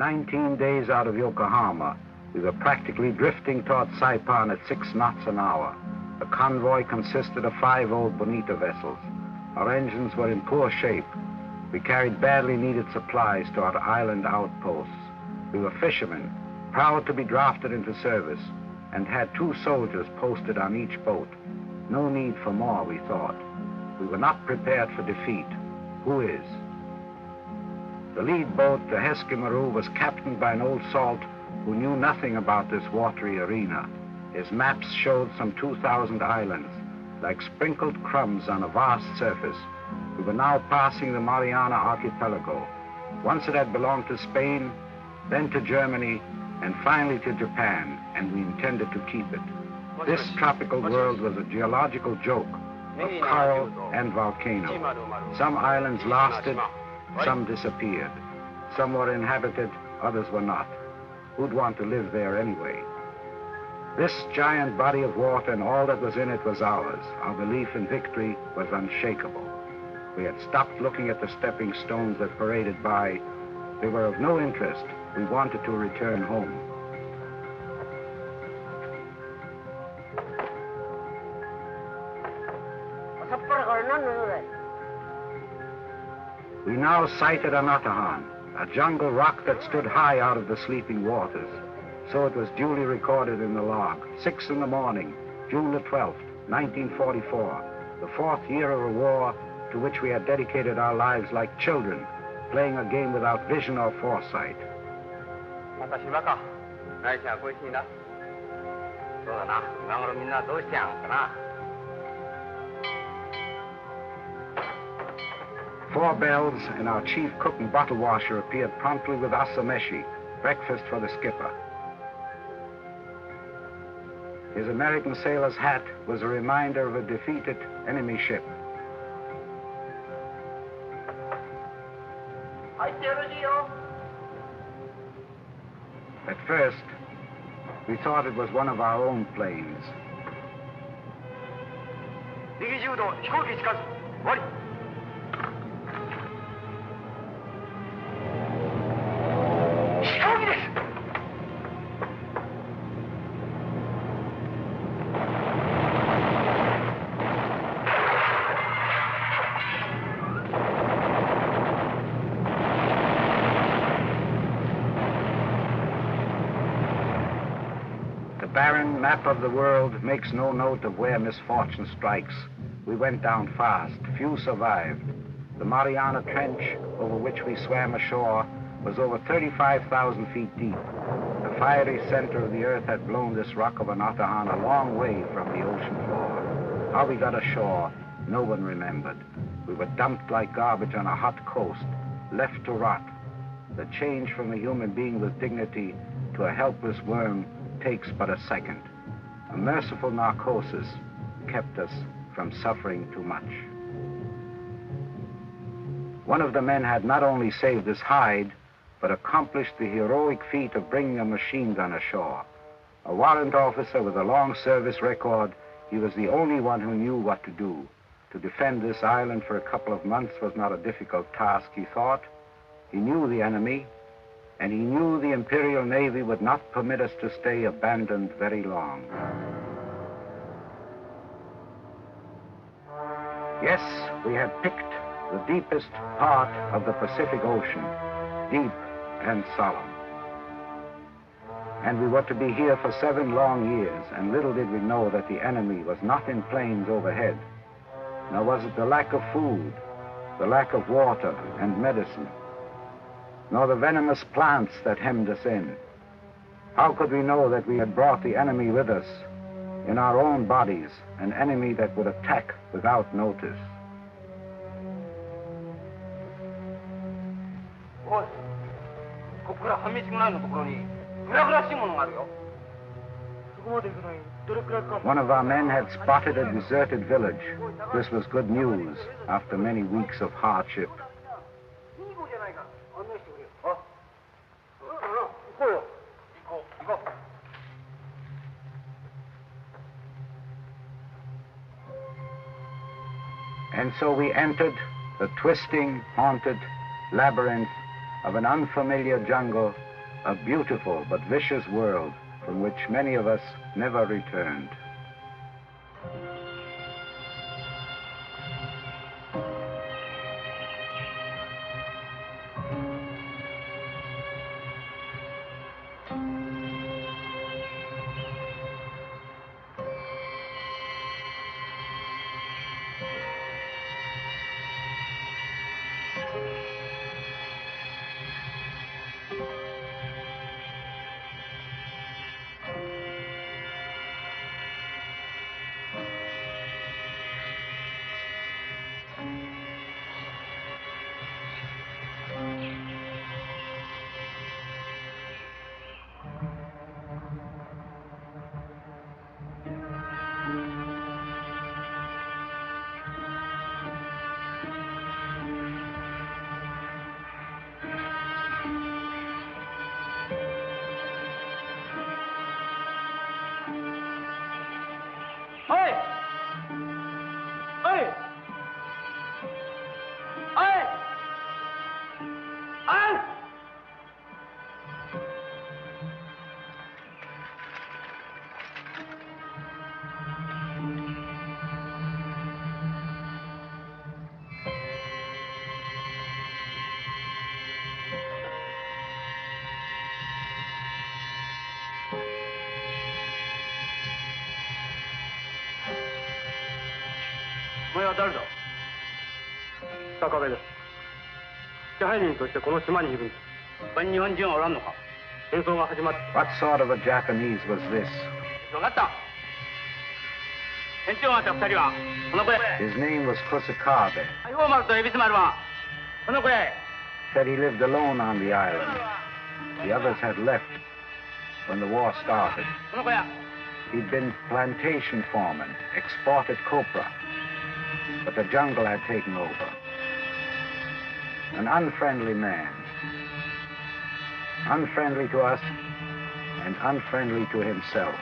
19 days out of Yokohama, we were practically drifting toward Saipan at 6 knots an hour. The convoy consisted of 5 old Bonita vessels. Our engines were in poor shape. We carried badly needed supplies to our island outposts. We were fishermen, proud to be drafted into service, and had 2 soldiers posted on each boat. No need for more, we thought. We were not prepared for defeat. Who is? The lead boat, the Heskemaru, was captained by an old salt who knew nothing about this watery arena. His maps showed some 2,000 islands, like sprinkled crumbs on a vast surface. We were now passing the Mariana Archipelago. Once it had belonged to Spain, then to Germany, and finally to Japan, and we intended to keep it. This tropical world was a geological joke of coral and volcano. Some islands lasted, some disappeared. Some were inhabited, others were not. Who'd want to live there anyway? This giant body of water and all that was in it was ours. Our belief in victory was unshakable. We had stopped looking at the stepping stones that paraded by. They were of no interest. We wanted to return home. We now sighted Anatahan, a jungle rock that stood high out of the sleeping waters. So it was duly recorded in the log. 6 in the morning, June the 12th, 1944, the 4th year of a war to which we had dedicated our lives like children, playing a game without vision or foresight. Four bells, and our chief cook and bottle washer appeared promptly with asameshi, breakfast for the skipper. His American sailor's hat was a reminder of a defeated enemy ship. At first, we thought it was one of our own planes. The barren map of the world makes no note of where misfortune strikes. We went down fast. Few survived. The Mariana Trench, over which we swam ashore, was over 35,000 feet deep. The fiery center of the earth had blown this rock of Anatahan a long way from the ocean floor. How we got ashore, no one remembered. We were dumped like garbage on a hot coast, left to rot. The change from a human being with dignity to a helpless worm takes but a second. A merciful narcosis kept us from suffering too much. One of the men had not only saved his hide, but accomplished the heroic feat of bringing a machine gun ashore. A warrant officer with a long service record, he was the only one who knew what to do. To defend this island for a couple of months was not a difficult task, he thought. He knew the enemy, and he knew the Imperial Navy would not permit us to stay abandoned very long. Yes, we had picked the deepest part of the Pacific Ocean, deep and solemn. And we were to be here for 7 long years, and little did we know that the enemy was not in planes overhead. Nor was it the lack of food, the lack of water and medicine, nor the venomous plants that hemmed us in. How could we know that we had brought the enemy with us, in our own bodies, an enemy that would attack without notice? One of our men had spotted a deserted village. This was good news after many weeks of hardship. And so we entered the twisting, haunted labyrinth of an unfamiliar jungle a beautiful but vicious world from which many of us never returned.お前は誰だ？高部です。支配人としてこの島にいるんです。他に日本人はおらんのか？戦争が始まって。What sort of a Japanese was this? 分かった。船長があった二人はこの子へ。His name was Kusakabe. 大砲丸と恵比寿丸はこの子へ。Said he lived alone on the island. The others had left when the war started. この子や。He'd been plantation foreman, exported copra, but the jungle had taken over. An unfriendly man, unfriendly to us and unfriendly to himself.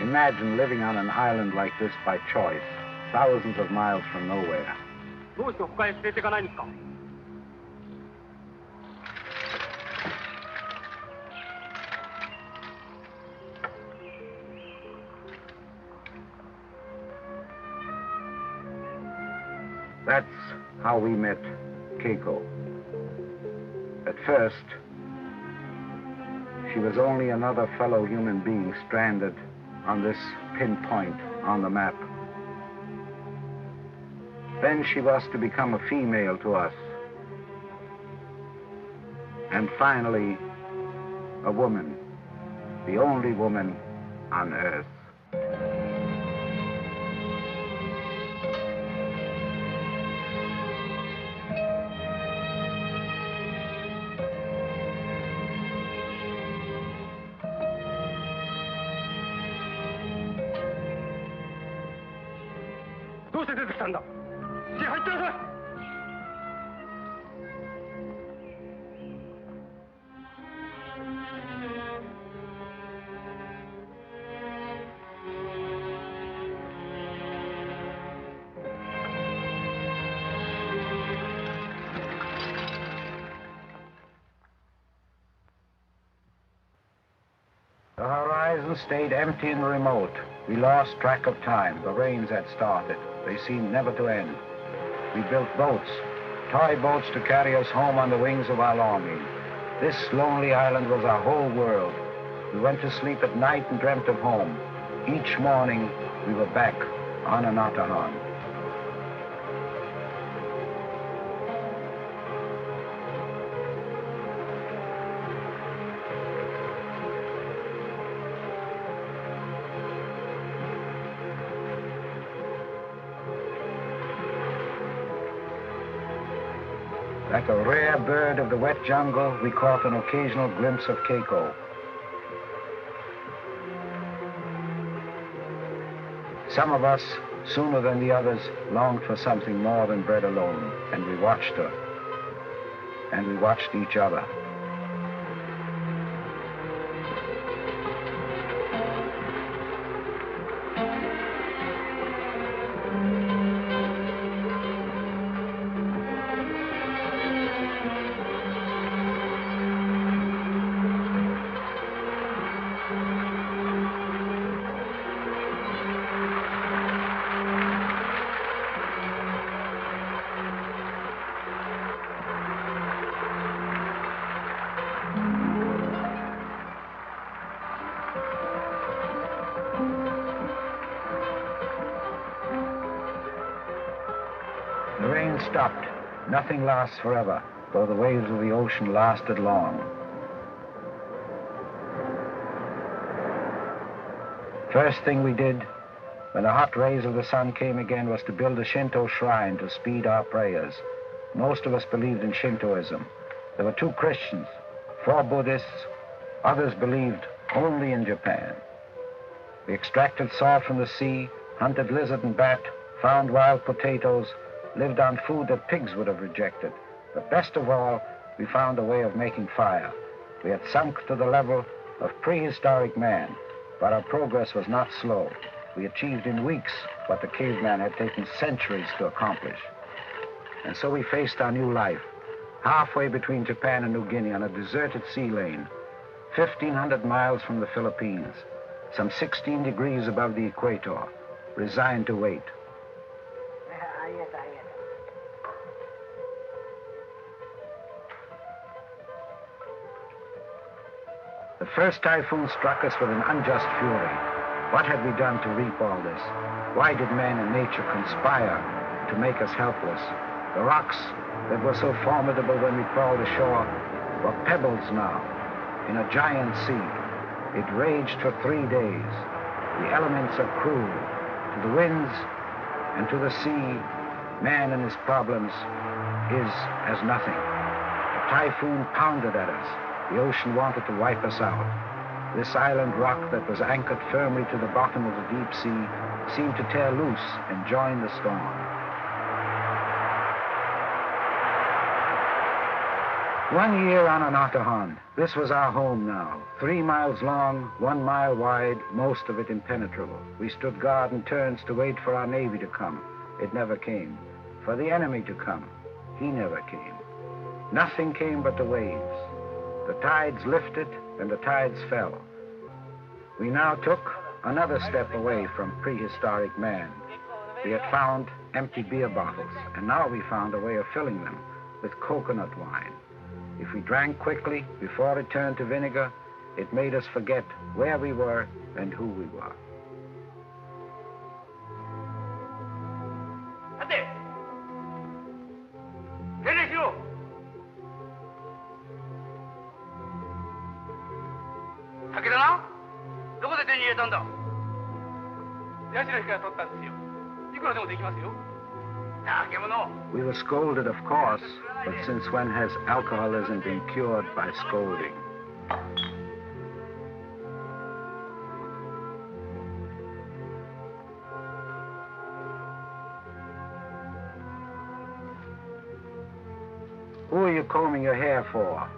Imagine living on an island like this by choice, thousands of miles from nowhere. どうして他へ連れていかないんですか? That's how we met Keiko. At first, she was only another fellow human being stranded on this pinpoint on the map. Then she was to become a female to us. And finally, a woman, the only woman on Earth. The horizon stayed empty and remote. We lost track of time. The rains had started. They seemed never to end. We built boats, toy boats to carry us home on the wings of our longing. This lonely island was our whole world. We went to sleep at night and dreamt of home. Each morning, we were back on Anatahan. Like a rare bird of the wet jungle, we caught an occasional glimpse of Keiko. Some of us, sooner than the others, longed for something more than bread alone, and we watched her, and we watched each other. stopped. Nothing lasts forever, though the waves of the ocean lasted long. First thing we did, when the hot rays of the sun came again, was to build a Shinto shrine to speed our prayers. Most of us believed in Shintoism. There were 2 Christians, 4 Buddhists. Others believed only in Japan. We extracted salt from the sea, hunted lizard and bat, found wild potatoes, lived on food that pigs would have rejected. But best of all, we found a way of making fire. We had sunk to the level of prehistoric man, but our progress was not slow. We achieved in weeks what the caveman had taken centuries to accomplish. And so we faced our new life, halfway between Japan and New Guinea on a deserted sea lane, 1,500 miles from the Philippines, some 16 degrees above the equator, resigned to wait. The first typhoon struck us with an unjust fury. What had we done to reap all this? Why did man and nature conspire to make us helpless? The rocks that were so formidable when we crawled ashore were pebbles now in a giant sea. It raged for 3 days. The elements are cruel. To the winds and to the sea, man and his problems is as nothing. The typhoon pounded at us. The ocean wanted to wipe us out. This island rock that was anchored firmly to the bottom of the deep sea seemed to tear loose and join the storm. One year on Anatahan. This was our home now. 3 miles long, 1 mile wide, most of it impenetrable. We stood guard in turns to wait for our navy to come. It never came. For the enemy to come. He never came. Nothing came but the waves. The tides lifted and the tides fell. We now took another step away from prehistoric man. We had found empty beer bottles, and now we found a way of filling them with coconut wine. If we drank quickly before it turned to vinegar, it made us forget where we were and who we were. We were scolded, of course, but since when has alcoholism been cured by scolding? Who are you combing your hair for?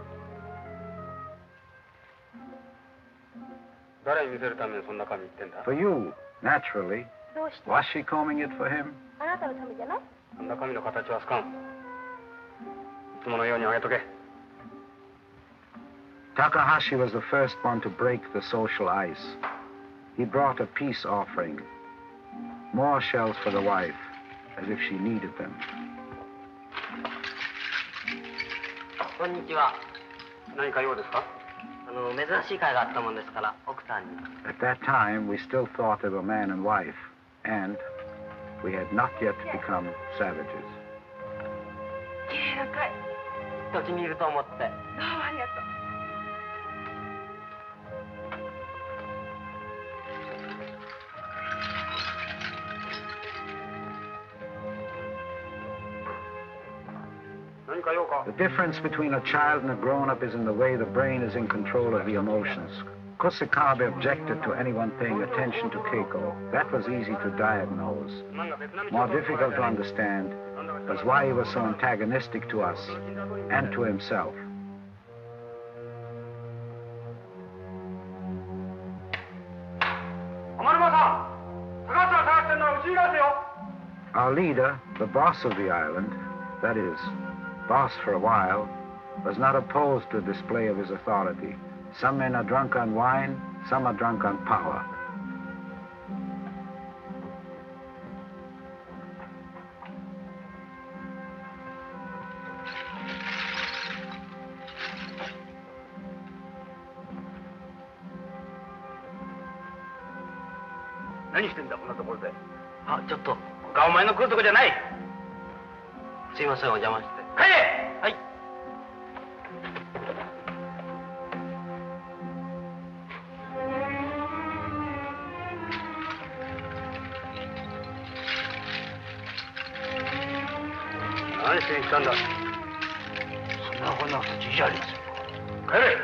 For you, naturally. Was she combing it for him? Takahashi was the first one to break the social ice. He brought a peace offering. More shells for the wife, as if she needed them. At that time, we still thought they were man and wife, and we had not yet become savages. The difference between a child and a grown-up is in the way the brain is in control of the emotions. Kusakabe objected to anyone paying attention to Keiko. That was easy to diagnose. More difficult to understand was why he was so antagonistic to us and to himself. Our leader, the boss of the island, that is, boss for a while, was not opposed to a display of his authority. Some men are drunk on wine, some are drunk on power. すいません、お邪魔して。帰れ。はい。何しに来たんだ。そんなこんなことじゃありません。帰れ。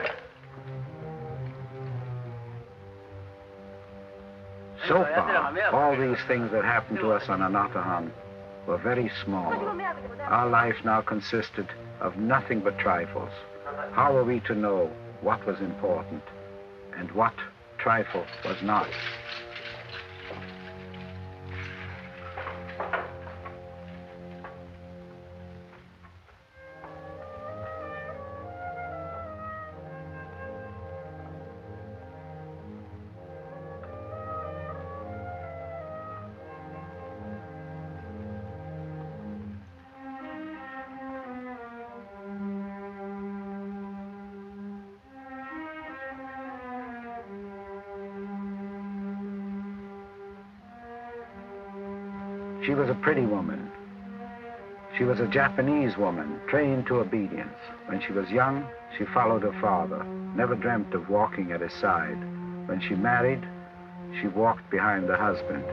So far, all these things that happened to us on Anatahan were very small. Our life now consisted of nothing but trifles. How were we to know what was important and what trifle was not? She was a pretty woman. She was a Japanese woman, trained to obedience. When she was young, she followed her father, never dreamt of walking at his side. When she married, she walked behind the husband.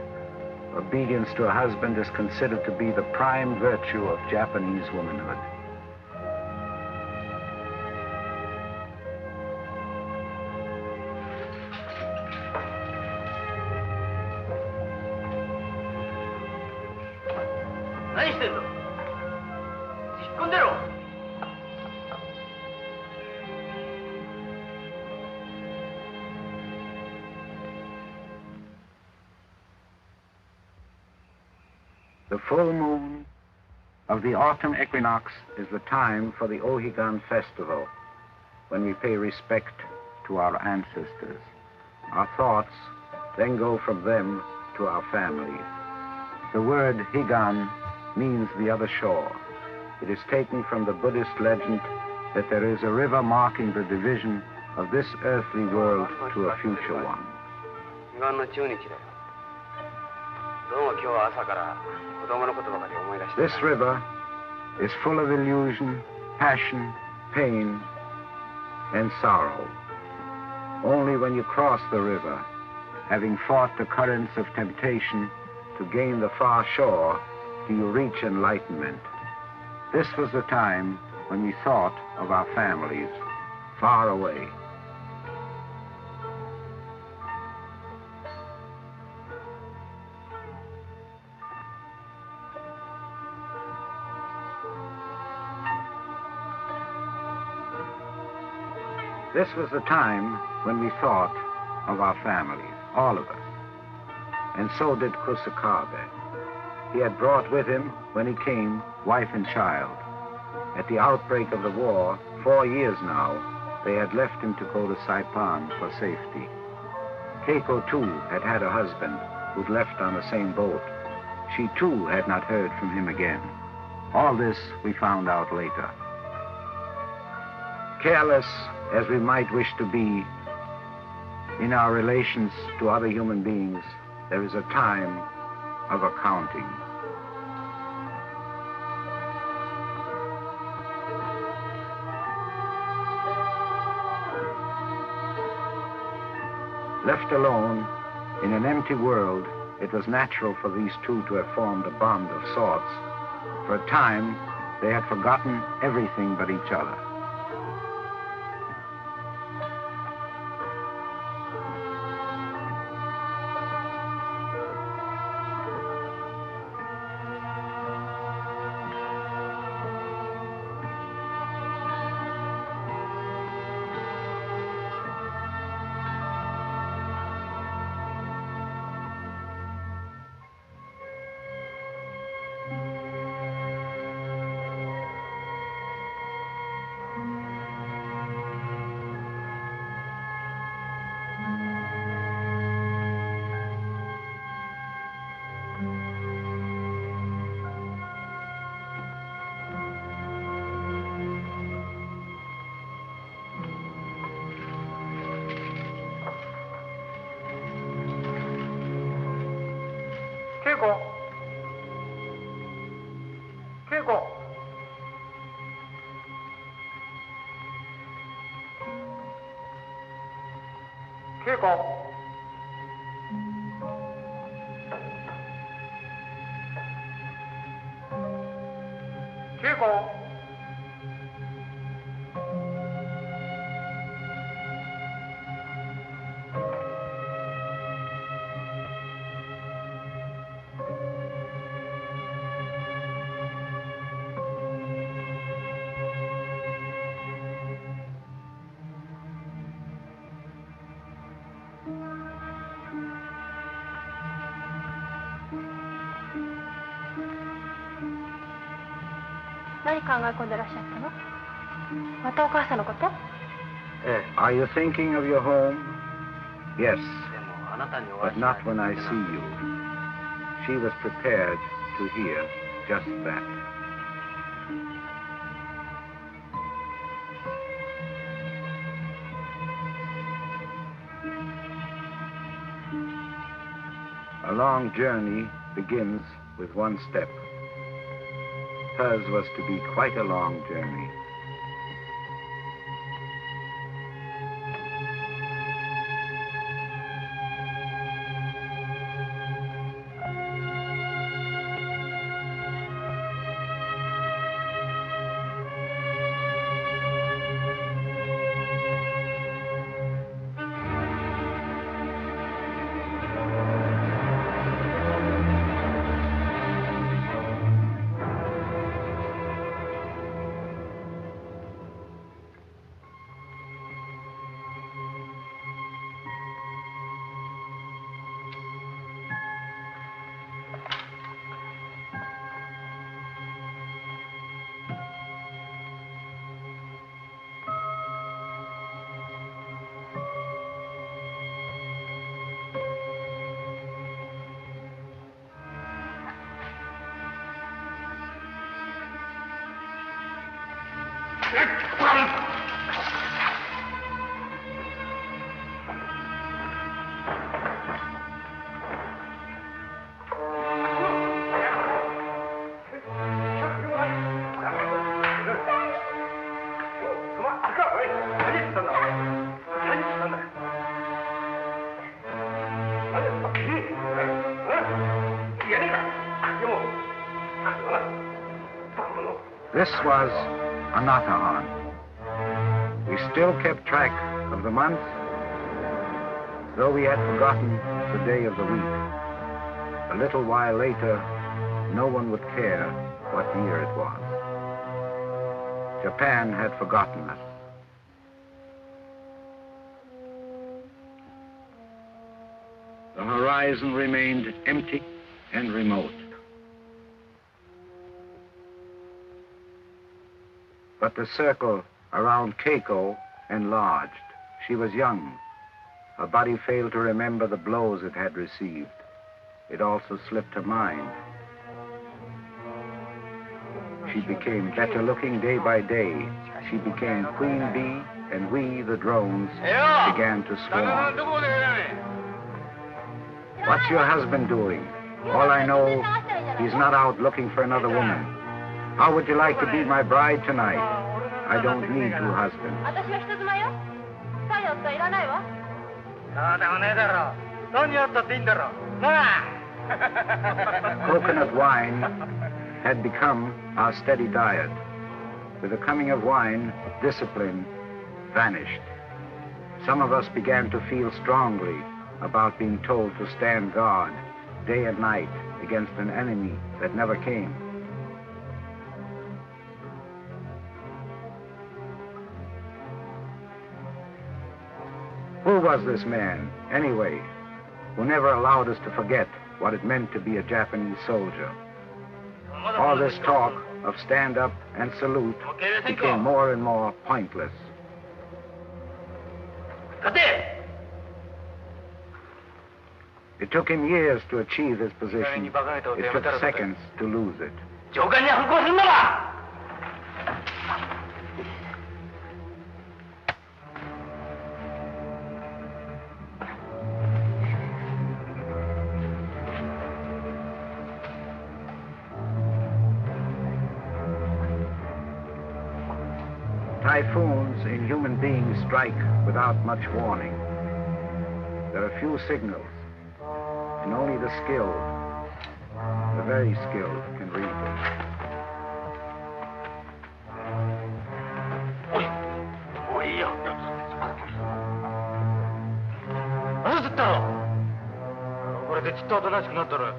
Obedience to a husband is considered to be the prime virtue of Japanese womanhood. The full moon of the autumn equinox is the time for the Ohigan festival, when we pay respect to our ancestors. Our thoughts then go from them to our families. The word Higan means the other shore. It is taken from the Buddhist legend that there is a river marking the division of this earthly world to a future one. This river is full of illusion, passion, pain, and sorrow. Only when you cross the river, having fought the currents of temptation to gain the far shore, do you reach enlightenment. This was the time when we thought of our families far away. This was the time when we thought of our families, all of us. And so did Kusakabe. He had brought with him, when he came, wife and child. At the outbreak of the war, 4 years now, they had left him to go to Saipan for safety. Keiko, too, had had a husband who'd left on the same boat. She, too, had not heard from him again. All this we found out later. Careless as we might wish to be in our relations to other human beings, there is a time of accounting. Left alone in an empty world, it was natural for these two to have formed a bond of sorts. For a time, they had forgotten everything but each other. 稽古。稽古。何考え込んでらっしゃったの？またお母さんのこと？Are you thinking of your home? Yes, でもあなたにお会 but いしない not when I see you. She was prepared to hear just that. A long journey begins with one step. Hers was to be quite a long journey. This was Anatahan. We still kept track of the months, though we had forgotten the day of the week. A little while later, no one would care what year it was. Japan had forgotten us. The horizon remained empty and remote. But the circle around Keiko enlarged. She was young. Her body failed to remember the blows it had received. It also slipped her mind. She became better looking day by day. She became Queen Bee, and we, the drones, began to swarm. What's your husband doing? All I know, he's not out looking for another woman. How would you like to be my bride tonight? I don't need two husbands. Coconut wine had become our steady diet. With the coming of wine, discipline vanished. Some of us began to feel strongly about being told to stand guard day and night against an enemy that never came. Who was this man, anyway, who never allowed us to forget what it meant to be a Japanese soldier? All this talk of stand up and salute became more and more pointless. It took him years to achieve his position. It took seconds to lose it. Typhoons in human beings strike without much warning. There are few signals, and only the skilled, the very skilled, can read them. おいよ。何すったの？これでちっとおとなしくなっとる。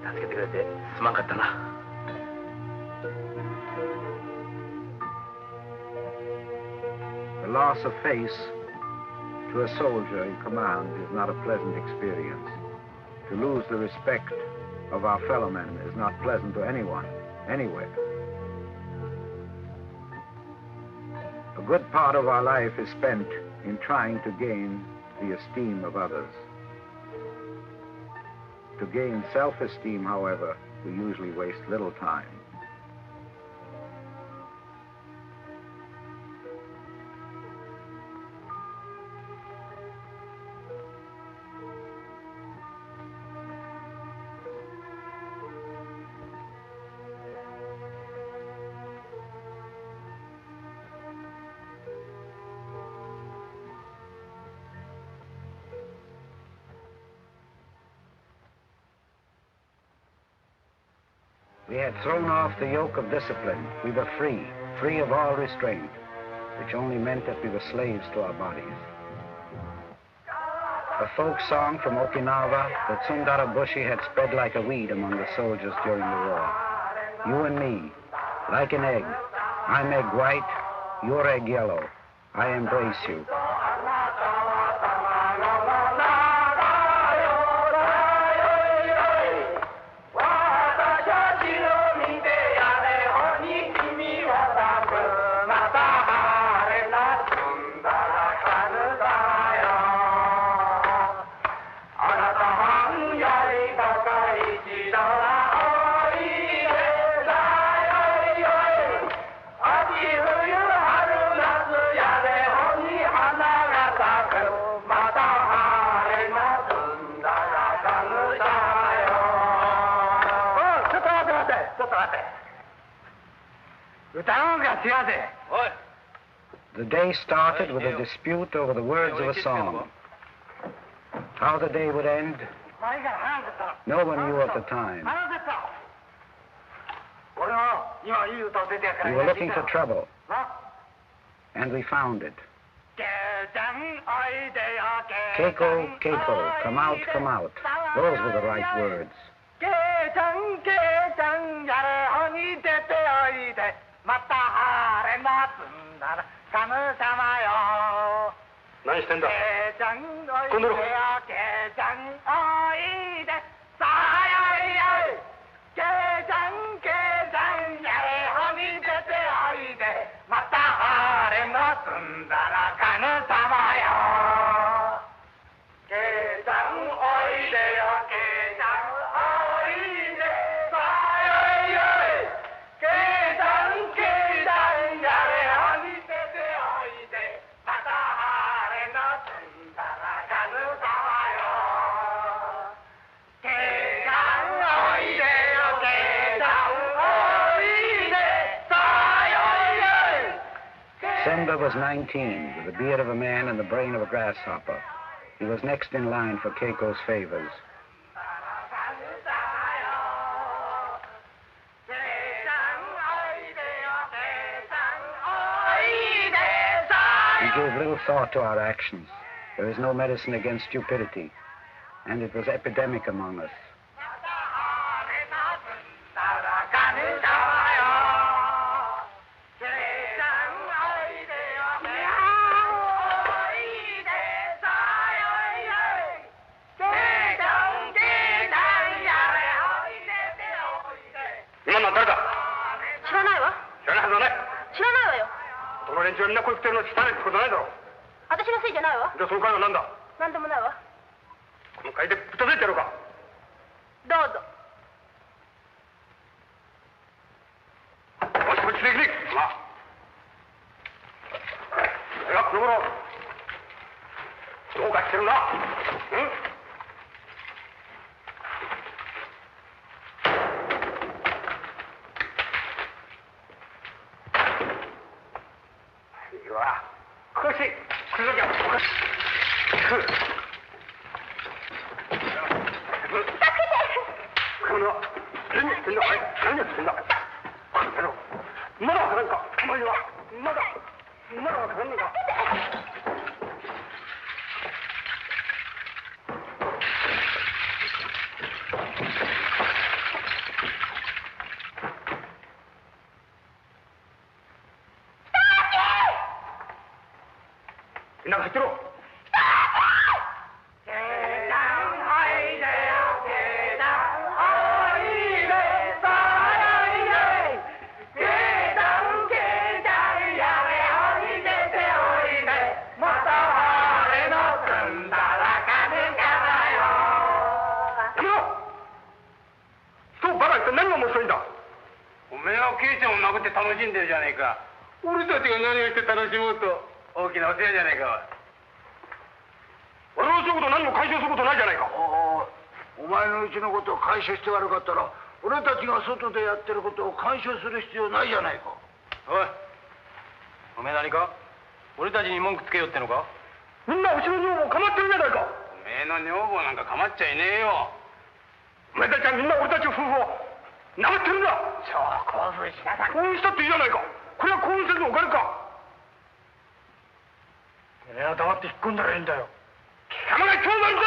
助けてくれてすまんかったな。The loss of face to a soldier in command is not a pleasant experience. To lose the respect of our fellow men is not pleasant to anyone, anywhere. A good part of our life is spent in trying to gain the esteem of others. To gain self-esteem, however, we usually waste little time. We had thrown off the yoke of discipline. We were free, free of all restraint, which only meant that we were slaves to our bodies. A folk song from Okinawa that Sundara Bushi had spread like a weed among the soldiers during the war. You and me, like an egg. I'm egg white, you're egg yellow. I embrace you. The day started with a dispute over the words of a song. How the day would end, no one knew at the time. We were looking for trouble, and we found it. Keiko, Keiko, come out, come out. Those were the right words. Nice stand up. Kunduru. Simba was 19, with the beard of a man and the brain of a grasshopper. He was next in line for Keiko's favors. We gave little thought to our actions. There is no medicine against stupidity, and it was epidemic among us. はみんなこういうことやるのしたねってことないだろ。私のせいじゃないわ。じゃあその会は何だ。何でもないわ。この会でぶったたいてやろうか。どうぞ。もしもしできねえ。まあいやこの頃どうかしてるな。いいわ。こうして来るときはこうしてこの何やってんだ。何やってんだ。この野郎まだわからんか。お前はまだわからんのか。みんな入ってろ。楽しんでるじゃねえか。俺たちが何をして楽しもうと大きなお世話じゃねえか。俺のそういうこと何も解消することないじゃないか。お前のうちのことを解消して悪かったら俺たちが外でやってることを干渉する必要ないじゃないか。おい、おめえ何か俺たちに文句つけよってのか。みんなうちの女房を構ってるじゃないか。おめえの女房なんか構っちゃいねえよ。お前たちはみんな俺たち夫婦を殴ってるんだ。そう興奮しなさい。興奮したっていいじゃないか。これは興奮せずおかるか。てめえは黙って引っ込んだらいいんだよ。貴様が今日までだ。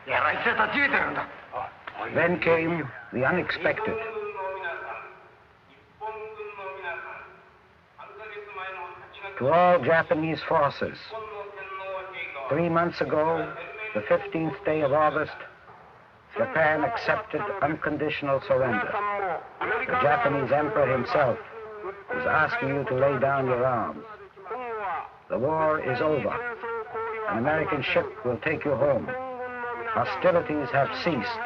やらいつは立ち入れてるんだ。Then came the unexpected. To all Japanese forces, 3 months ago, the 15th day of August, Japan accepted unconditional surrender. The Japanese emperor himself is asking you to lay down your arms. The war is over. An American ship will take you home. Hostilities have ceased.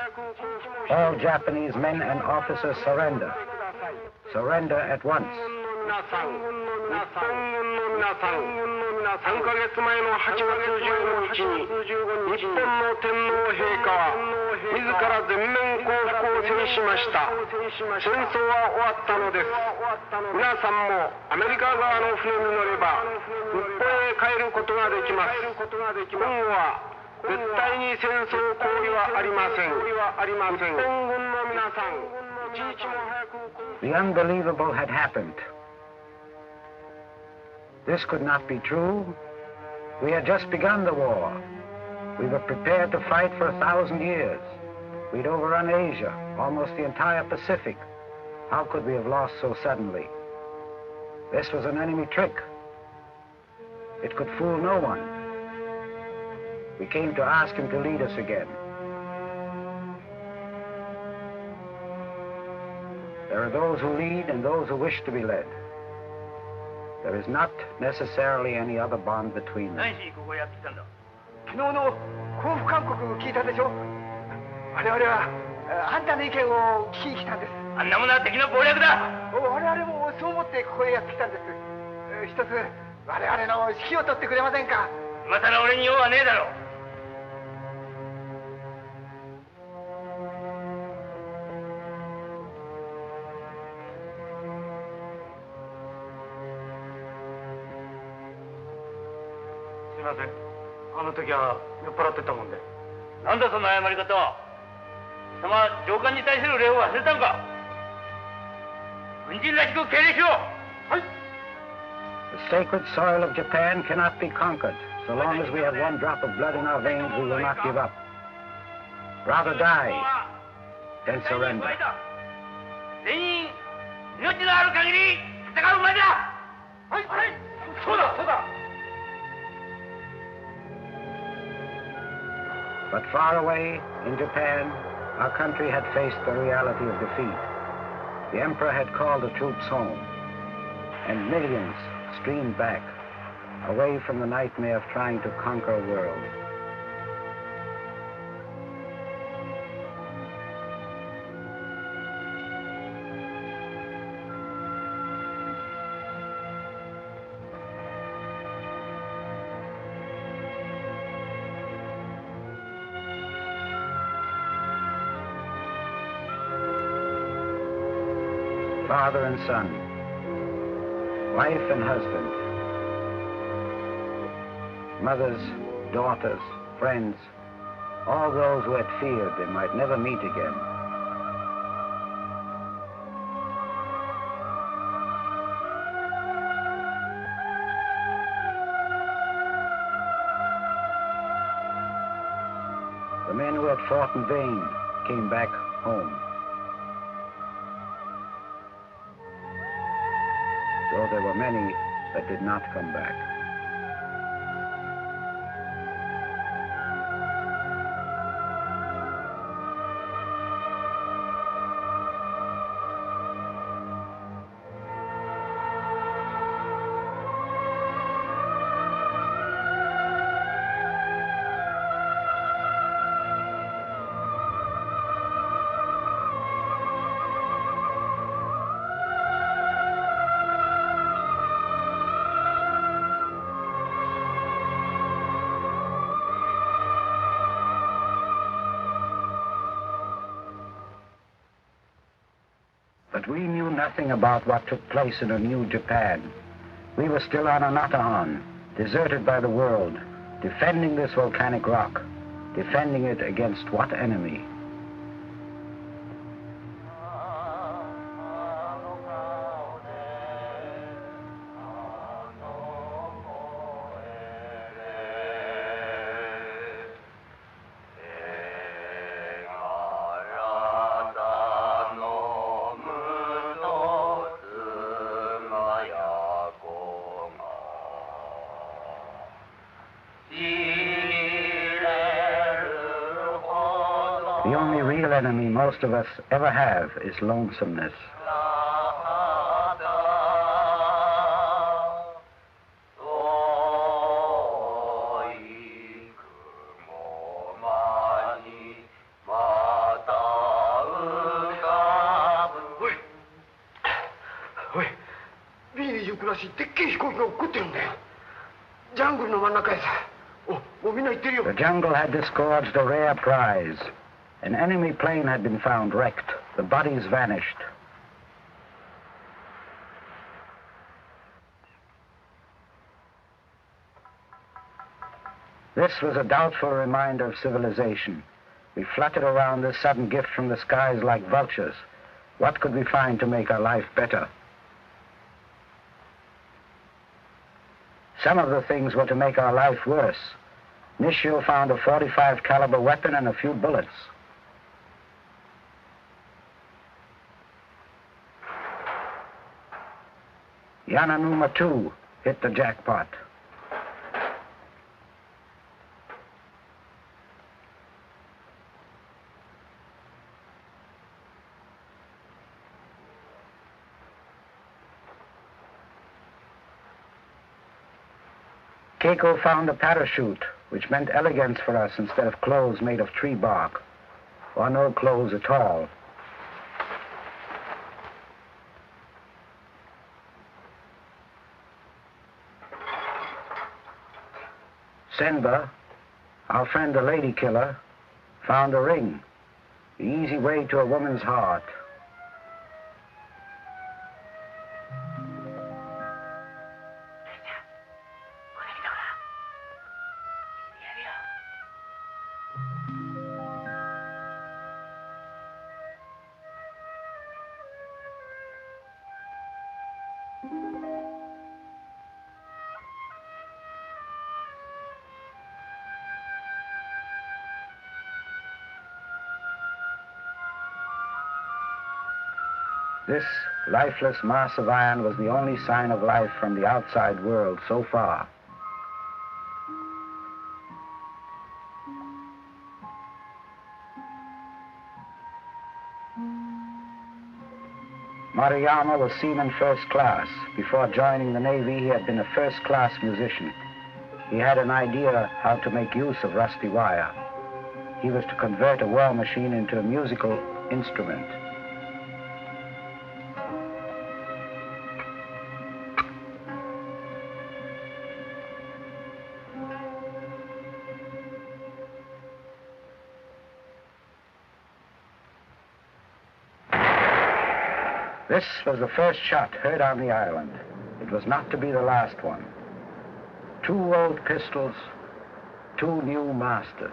All Japanese men and officers surrender. Surrender at once. 3ヶ月前の8月15日に日本の天皇陛下は自ら全面降伏を宣しました。戦争は終わったのです。皆さんもアメリカ側の船に乗れば日本へ帰ることができます。今後は絶対に戦争行為はありません。日本軍の皆さん、一日も早く。 The unbelievable had happened. This could not be true. We had just begun the war. We were prepared to fight for 1,000 years. We'd overrun Asia, almost the entire Pacific. How could we have lost so suddenly? This was an enemy trick. It could fool no one. We came to ask him to lead us again. There are those who lead and those who wish to be led. There is not necessarily any other bond between them. 何しにここへやってきたんだ。昨日の降伏勧告聞いたでしょ。我々はあんたの意見を聞きに来たんです。あんなものは敵の謀略だ。我々もそう思ってここへやってきたんです。一つ我々の指揮を取ってくれませんか。今さら俺に用はねえだろう。すいません。あの時は酔っ払ってたもんで。なんだその謝り方は。貴様上官に対する礼を忘れたのか。軍人らしく敬礼しろ。はい。 The sacred soil of Japan cannot be conquered. So long as we have one drop of blood in our veins, we will not give up. Rather die than surrender. 全員命のある限り戦うまでだ。はい。そうだそうだ。 But far away in Japan, our country had faced the reality of defeat. The emperor had called the troops home, and millions streamed back, away from the nightmare of trying to conquer a world. Father and son, wife and husband, mothers, daughters, friends, all those who had feared they might never meet again. The men who had fought in vain came back home. Though there were many that did not come back. But we knew nothing about what took place in a new Japan. We were still on Anatahan, deserted by the world, defending this volcanic rock, defending it against what enemy? The only real enemy most of us ever have is lonesomeness. The jungle had disgorged a rare prize. An enemy plane had been found wrecked. The bodies vanished. This was a doubtful reminder of civilization. We fluttered around this sudden gift from the skies like vultures. What could we find to make our life better? Some of the things were to make our life worse. Nishio found a .45 caliber weapon and a few bullets. Yananuma, too, hit the jackpot. Keiko found a parachute, which meant elegance for us instead of clothes made of tree bark, or no clothes at all. Senba, our friend the lady killer, found a ring, the easy way to a woman's heart. This lifeless mass of iron was the only sign of life from the outside world so far. Maruyama was seaman first class. Before joining the Navy, he had been a first-class musician. He had an idea how to make use of rusty wire. He was to convert a war machine into a musical instrument. This was the first shot heard on the island. It was not to be the last one. 2 old pistols, 2 new masters.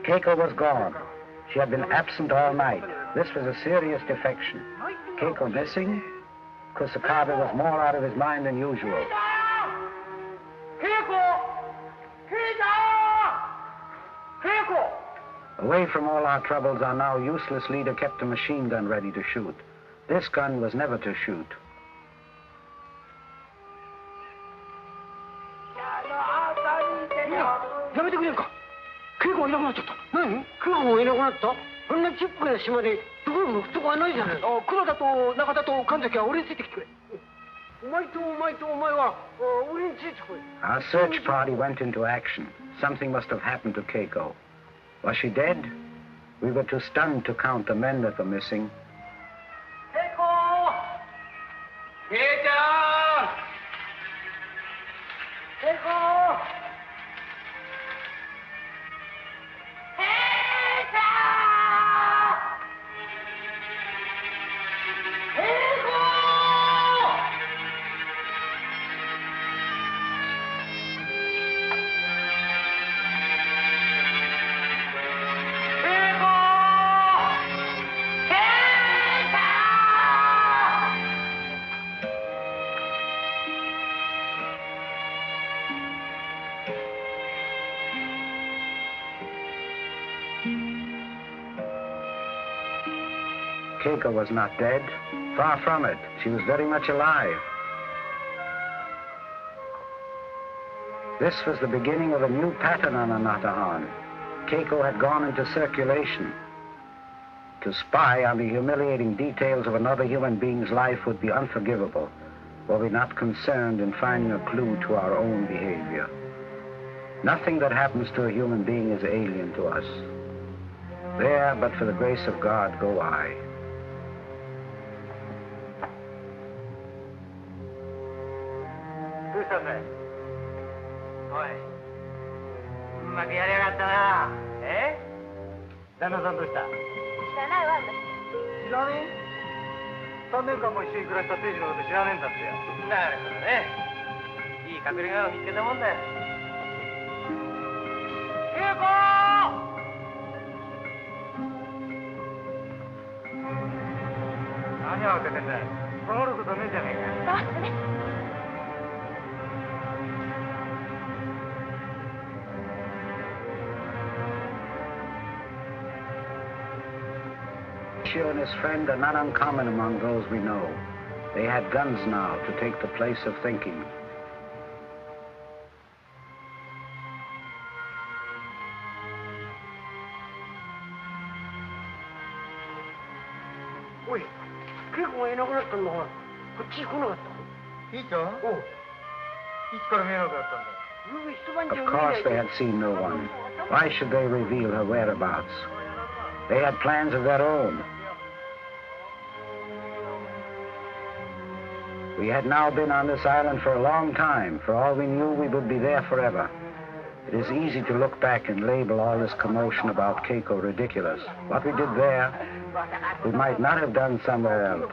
Keiko was gone. She had been absent all night. This was a serious defection. Keiko missing? Kusakabe was more out of his mind than usual. Away from all our troubles, our now useless leader kept a machine gun ready to shoot. This gun was never to shoot. Our search party went into action. Something must have happened to Keiko. Was she dead? We were too stunned to count the men that were missing. Keiko! Keiko! Keiko! Keiko was not dead. Far from it. She was very much alive. This was the beginning of a new pattern on Anatahan. Keiko had gone into circulation. To spy on the humiliating details of another human being's life would be unforgivable, were we not concerned in finding a clue to our own behavior. Nothing that happens to a human being is alien to us. There, but for the grace of God, go I. Shio and his friend are not uncommon among those we know. They had guns now to take the place of thinking. Oi, Keikoがいなくなったんだから、こっちに来なかった。いいちゃん？おう。いつから見えなくなったんだ。Of course they had seen no one. Why should they reveal her whereabouts? They had plans of their own. We had now been on this island for a long time. For all we knew, we would be there forever. It is easy to look back and label all this commotion about Keiko ridiculous. What we did there, we might not have done somewhere else.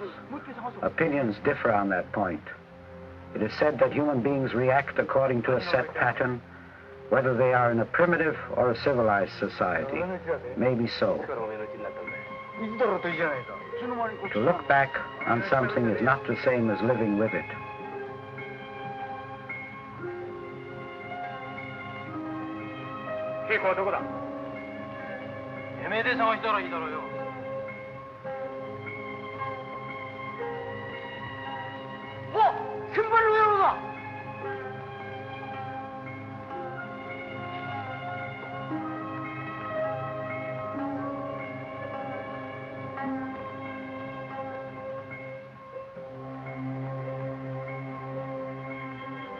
Opinions differ on that point. It is said that human beings react according to a set pattern, whether they are in a primitive or a civilized society. Maybe so. To look back on something is not the same as living with it. 稽古はどこだ？てめえで探したらいいだろうよ。お、先輩の野郎だ。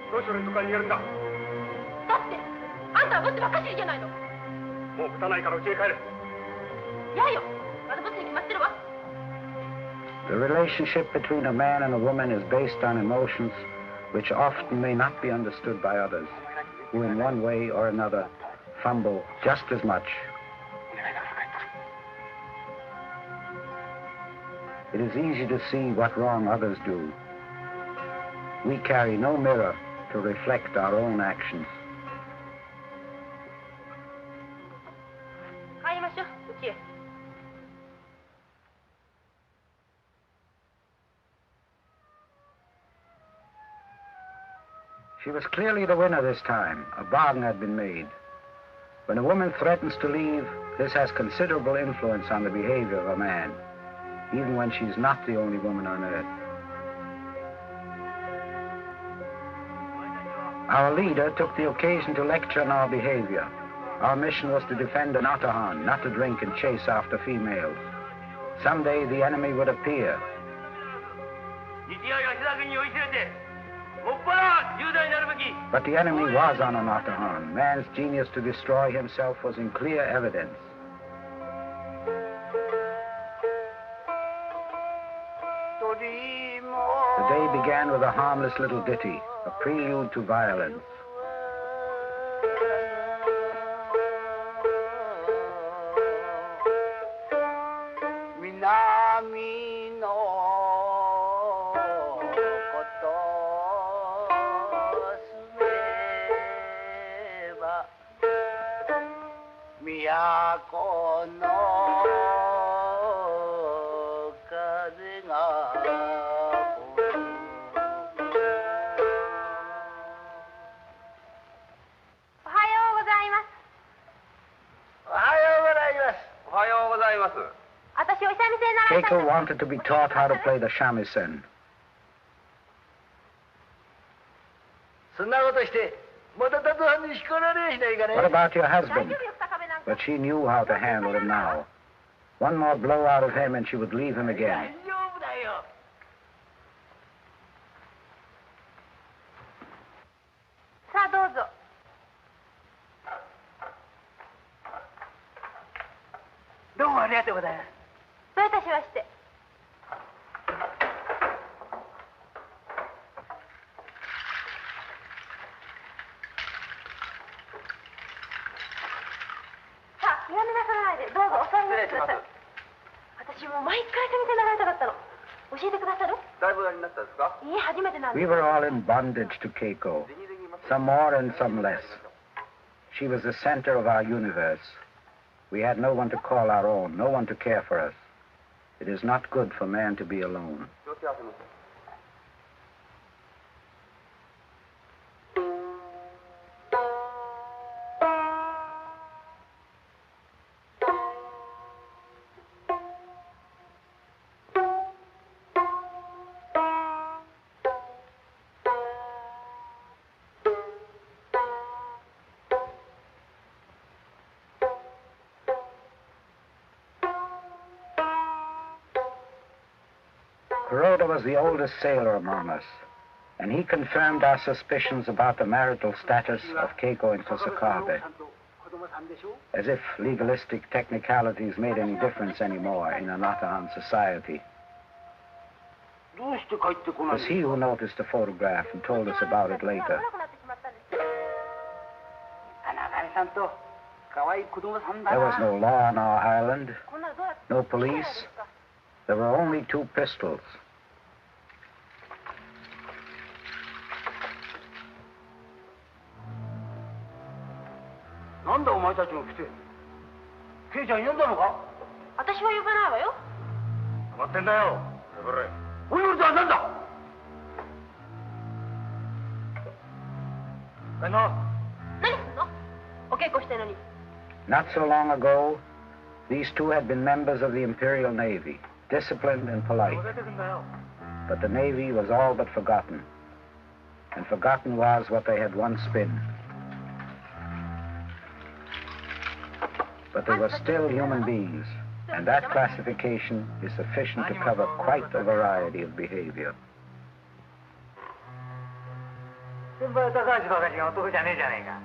どうして俺のとこに逃げるんだ？だってあんたはブツばっかしじゃないの。もうぶたないから家へ帰れ。いやよ、まだブツに決まってるわ。The relationship between a man and a woman is based on emotions which often may not be understood by others, who in one way or another fumble just as much. It is easy to see what wrong others do. We carry no mirror to reflect our own actions. She was clearly the winner this time. A bargain had been made. When a woman threatens to leave, this has considerable influence on the behavior of a man, even when she's not the only woman on earth. Our leader took the occasion to lecture on our behavior. Our mission was to defend Anatahan, not to drink and chase after females. Someday the enemy would appear. But the enemy was on Anatahan. Man's genius to destroy himself was in clear evidence. The day began with a harmless little ditty, a prelude to violence. Keiko wanted to be taught how to play the shamisen. What about your husband? But she knew how to handle him now. One more blow out of him and she would leave him again. We were all in bondage to Keiko, some more and some less. She was the center of our universe. We had no one to call our own, no one to care for us. It is not good for man to be alone. Kuroda was the oldest sailor among us, and he confirmed our suspicions about the marital status of Keiko and Kusakabe, as if legalistic technicalities made any difference anymore in Anatahan society. どうして帰ってこない It was he who noticed the photograph and told us about it later. あなたさんと可愛い子供さんだ There な was no law on our island, no police. There were only 2 pistols. なんだお前たちも来て。ケイちゃん呼んだのか？私は呼ばないわよ。待ってんだよ。おいおいとはなんだ？何すんの？お稽古してるのに。 Not so long ago, these 2 had been members of the Imperial Navy, disciplined and polite. But the Navy was all but forgotten. And forgotten was what they had once been. But they were still human beings, and that classification is sufficient to cover quite a variety of behavior. 先輩は高橋ばかりが男じゃねえじゃねえか。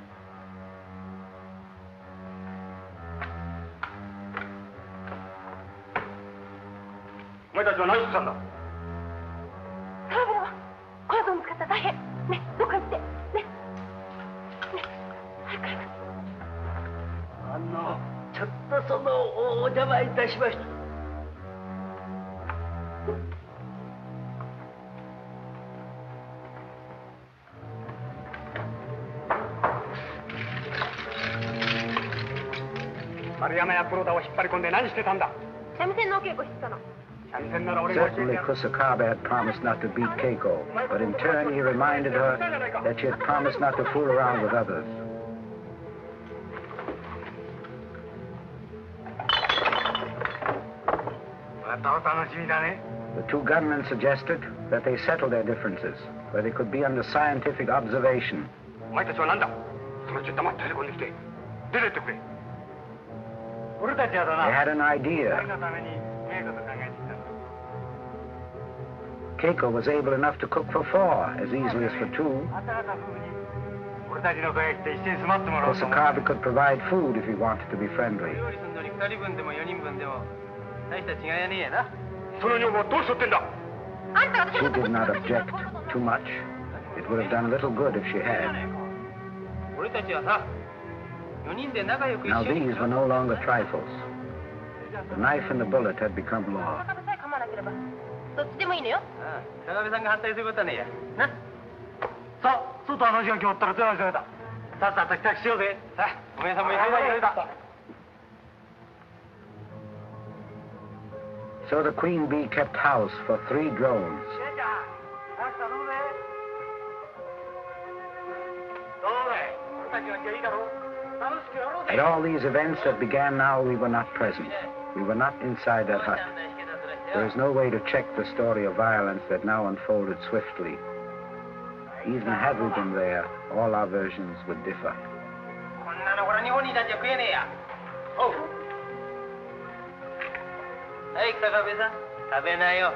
お前たちは何してたんだ？カラベラはこの子見つかったら大変。ね、どっか行って。ね。ね。早く早く。ちょっとそのお邪魔いたしました。丸山や黒田を引っ張り込んで何してたんだ？三味線のお稽古してたの。 Certainly, Kusakabe had promised not to beat Keiko, but in turn he reminded her that she had promised not to fool around with others. The 2 gunmen suggested that they settle their differences, where they could be under scientific observation. They had an idea. Keiko was able enough to cook for 4 as easily as for 2. Kusakabe could provide food if he wanted to be friendly. She did not object too much. It would have done little good if she had. Now these were no longer trifles. The knife and the bullet had become law. どっちでもいいのよ。高部さんが反対することはねえや。な。さあ、外話が決まったら手を挙げた。さっさと帰宅しようぜ。さあ、お前さんも行けばいい。 So the Queen Bee kept house for 3 drones. At all these events that began now, we were not present. We were not inside that hut. There is no way to check the story of violence that now unfolded swiftly. Even had we been there, all our versions would differ. Hey, Kakabe-san, 食べなよ。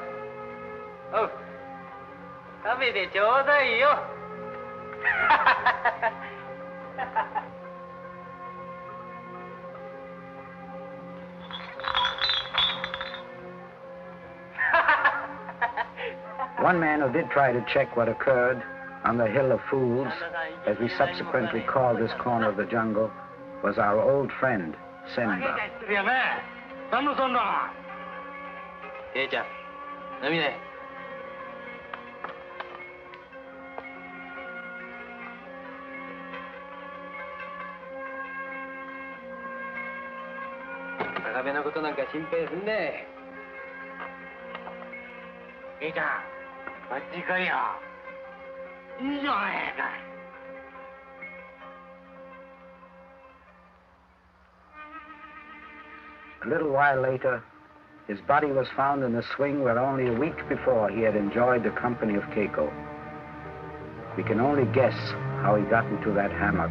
おう、食べてちょうだいよ。One man who did try to check what occurred on the Hill of Fools, as we subsequently called this corner of the jungle, was our old friend, Senba. ケイちゃん、飲みね。高部のことなんか心配すんね。ケイちゃん、マジかよ。いいじゃねえか。A little while later, his body was found in the swing where only a week before he had enjoyed the company of Keiko. We can only guess how he got into that hammock.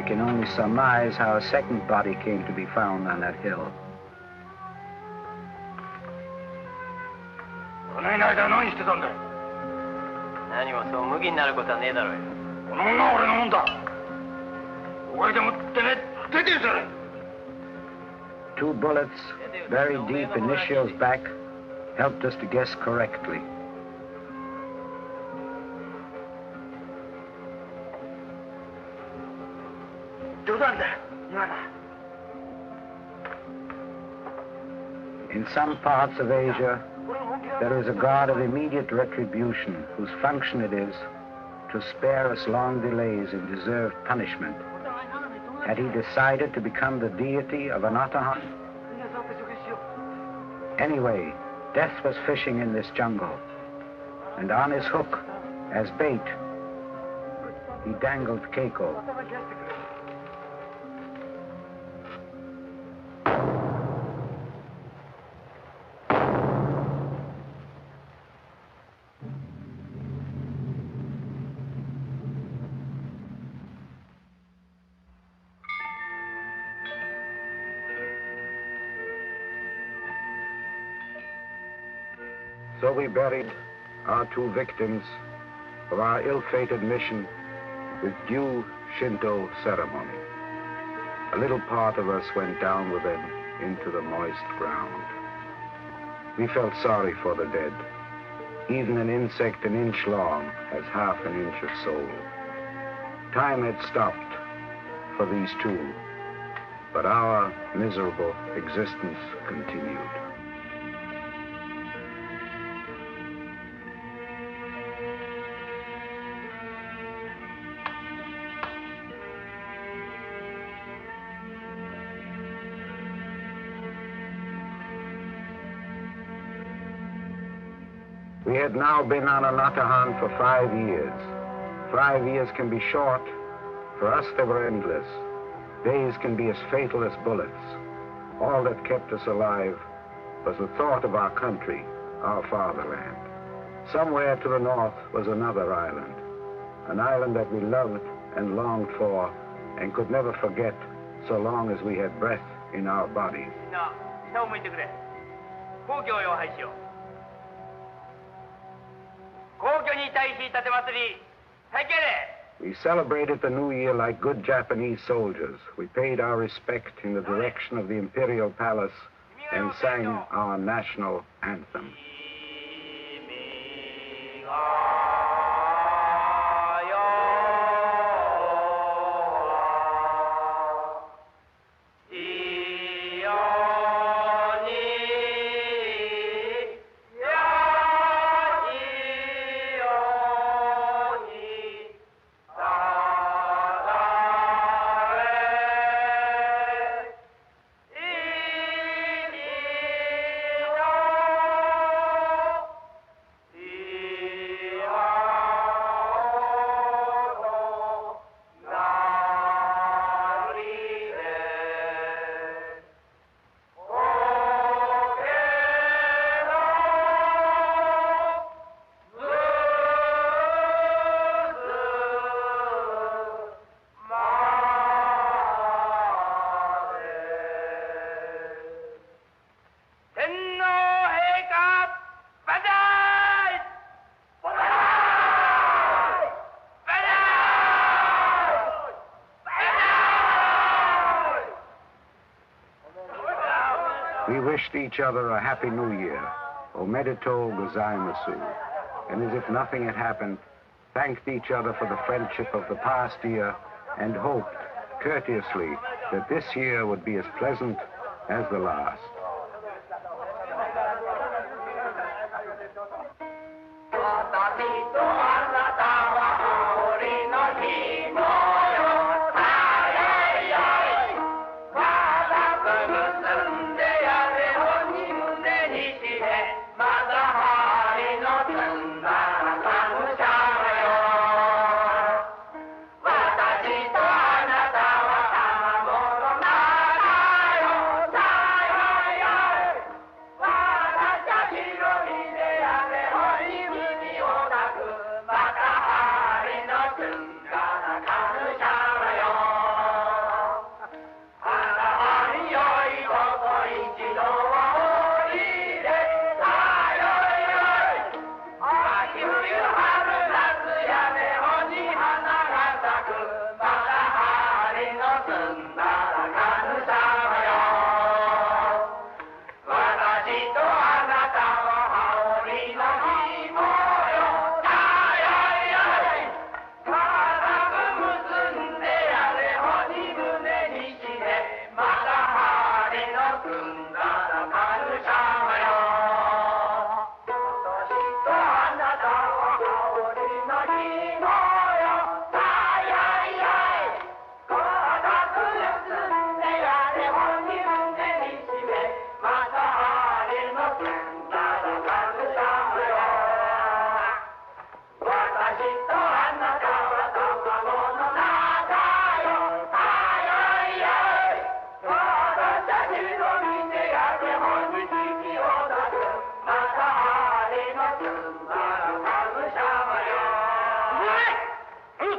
can only surmise how a second body came to be found on that hill. この間何してたんだよ。何もそうムキになることはねえだろうよ。この女は俺のもんだ。お前でもってね、出てるじゃない。Two bullets, very deep initials back, helped us to guess correctly. 冗談だよ、今だ。In some parts of Asia, there is a God of immediate retribution whose function it is to spare us long delays in deserved punishment. Had he decided to become the deity of Anatahan? Anyway, death was fishing in this jungle, and on his hook, as bait, he dangled Keiko. So we buried our two victims of our ill-fated mission with due Shinto ceremony. A little part of us went down with them into the moist ground. We felt sorry for the dead. Even an insect an inch long has half an inch of soul. Time had stopped for these two, but our miserable existence continued. We had now been on Anatahan for 5 years. 5 years can be short. For us, they were endless. Days can be as fatal as bullets. All that kept us alive was the thought of our country, our fatherland. Somewhere to the north was another island, an island that we loved and longed for and could never forget so long as we had breath in our bodies. We celebrated the New Year like good Japanese soldiers. We paid our respect in the direction of the Imperial Palace and sang our national anthem. We wished each other a happy new year, omedetou gozaimasu, and as if nothing had happened, thanked each other for the friendship of the past year and hoped, courteously, that this year would be as pleasant as the last.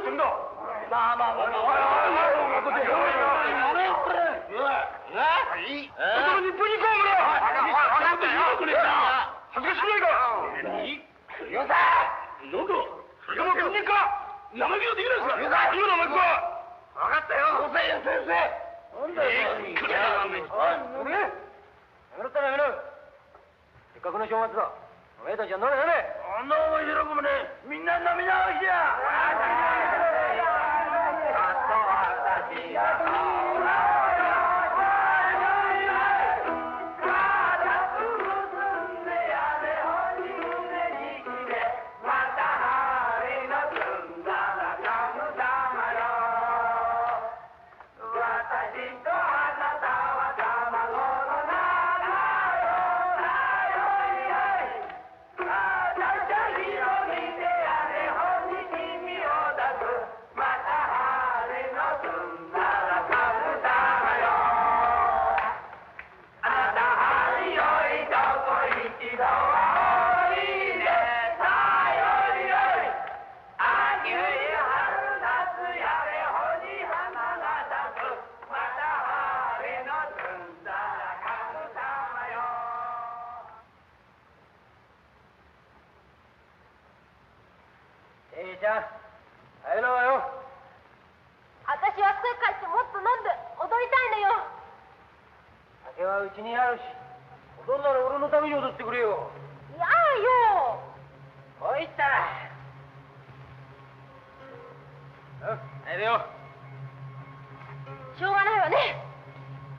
ってんだ。まあまあまあまあ。いい。日本に行こう、村。分かったよ。恥ずかしくないか。よさ。なんだ。それも訓練か。生木ができないですか。今の生木は。分かったよ。先生。なんだよ。くれやがんね。おい。やめろったらやめろ。せっかくの正月だ。お前たちは飲め飲め。あんな面白くもね。みんな飲み直しや。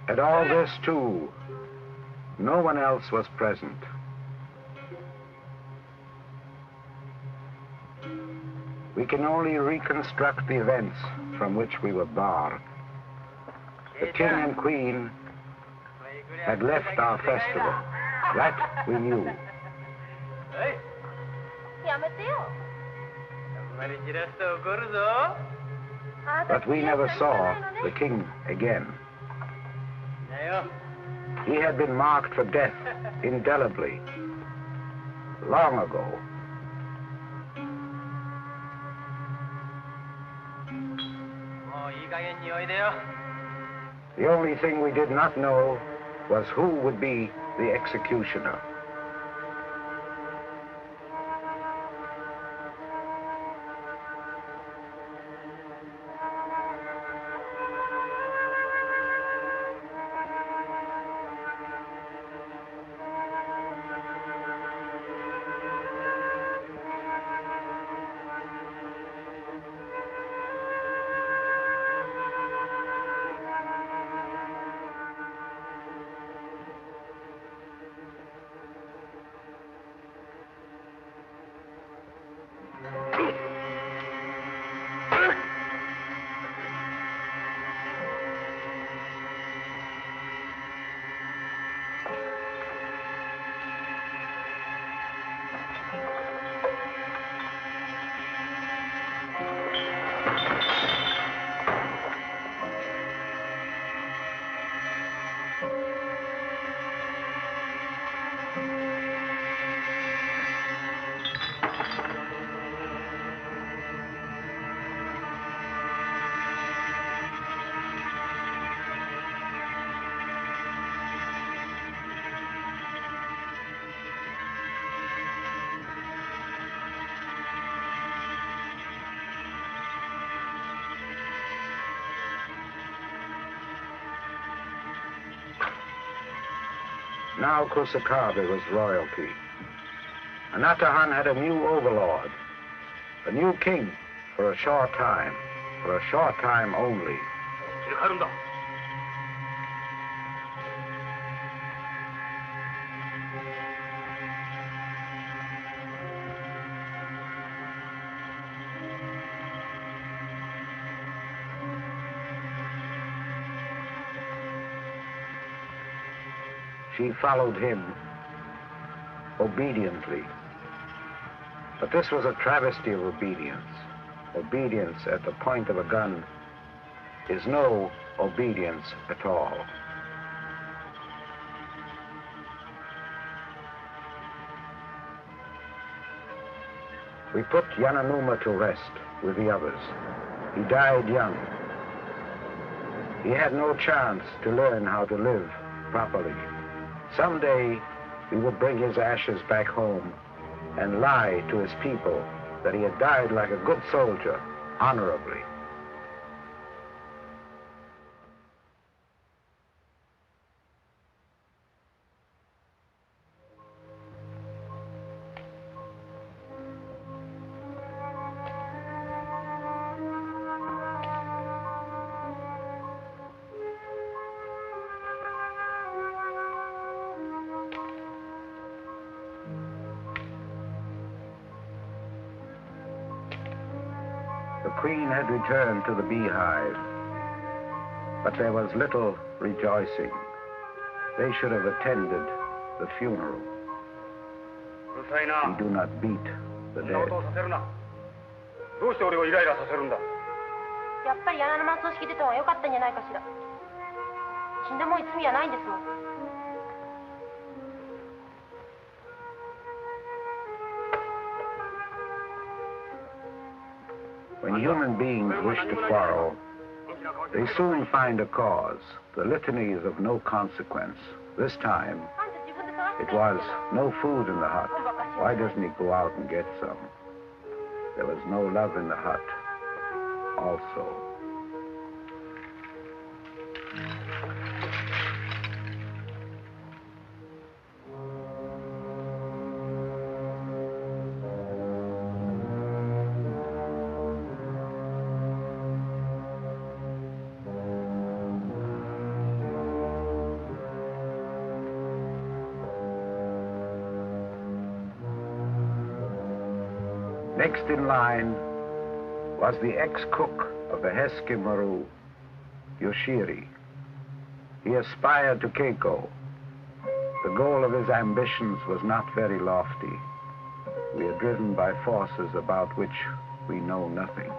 At all this, too, no one else was present. We can only reconstruct the events from which we were barred. The king and queen had left our festival. That we knew. But we never saw the king again. He had been marked for death indelibly, long ago. The only thing we did not know was who would be the executioner. Now Kusakabe was royalty. Anatahan had a new overlord, a new king for a short time only. She followed him obediently. But this was a travesty of obedience. Obedience at the point of a gun is no obedience at all. We put Yananuma to rest with the others. He died young. He had no chance to learn how to live properly. Someday, we would bring his ashes back home and lie to his people that he had died like a good soldier, honorably. The queen had returned to the beehive, but there was little rejoicing. They should have attended the funeral. We do not beat the dead. どうして俺をイライラさせるんだ。やっぱり柳の松を引き出た方が良かったんじゃないかしら。死んだもんに罪はないんですもん。When human beings wish to quarrel, they soon find a cause, the litanies of no consequence. This time, it was no food in the hut. Why doesn't he go out and get some? There was no love in the hut, also. Next in line was the ex-cook of the Heskimaru, Yoshiri. He aspired to Keiko. The goal of his ambitions was not very lofty. We are driven by forces about which we know nothing.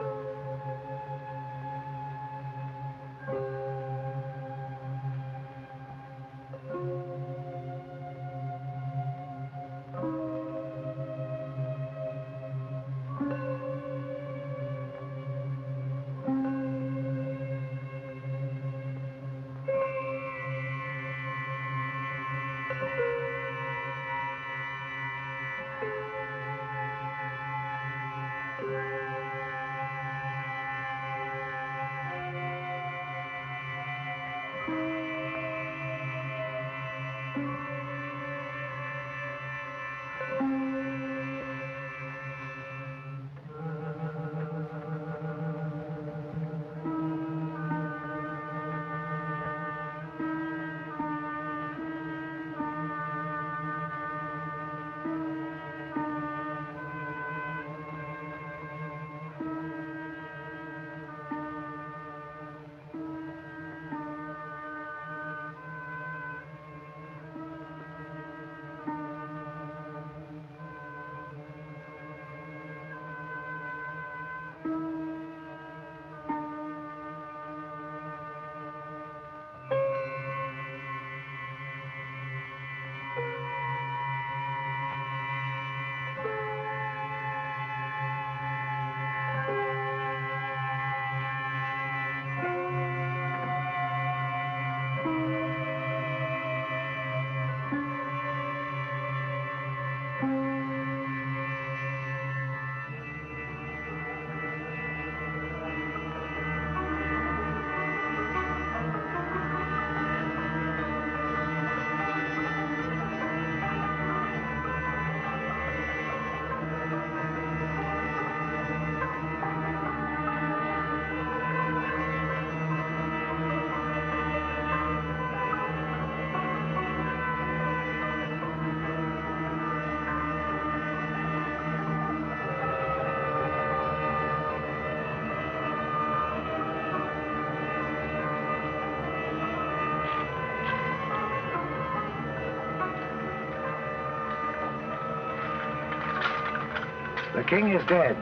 The king is dead.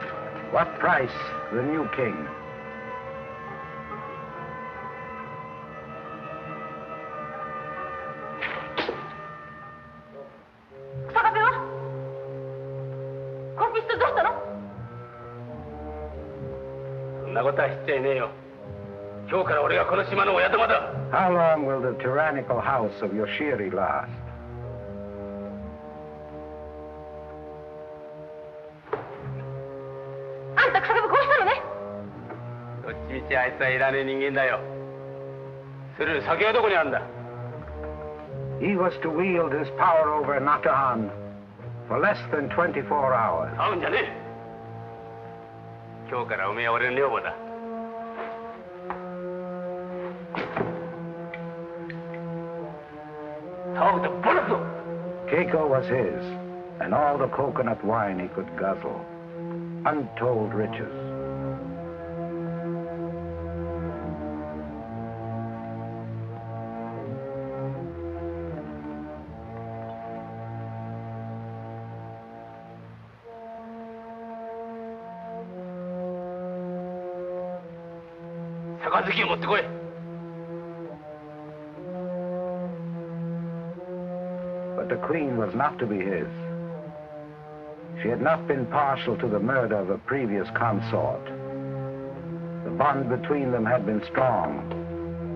What price the new king? Sagaは？コンピストどうしたの？なことは知っちゃいねえよ。今日から俺がこの島の親玉だ。 How long will the tyrannical house of Yoshiri last? あんた草壁殺したのね。どっちみちあいつはいらねえ人間だよ。スルー、酒はどこにあるんだ？ He was to wield his power over Anatahan for less than 24 hours. 会うんじゃねえ。今日からおめえは俺の女房だ。騒ぐとボロッぞ。 Keiko was his, and all the coconut wine he could guzzle. Untold riches.杯を持ってこい。 But the queen was not to be his. She had not been partial to the murder of a previous consort. The bond between them had been strong,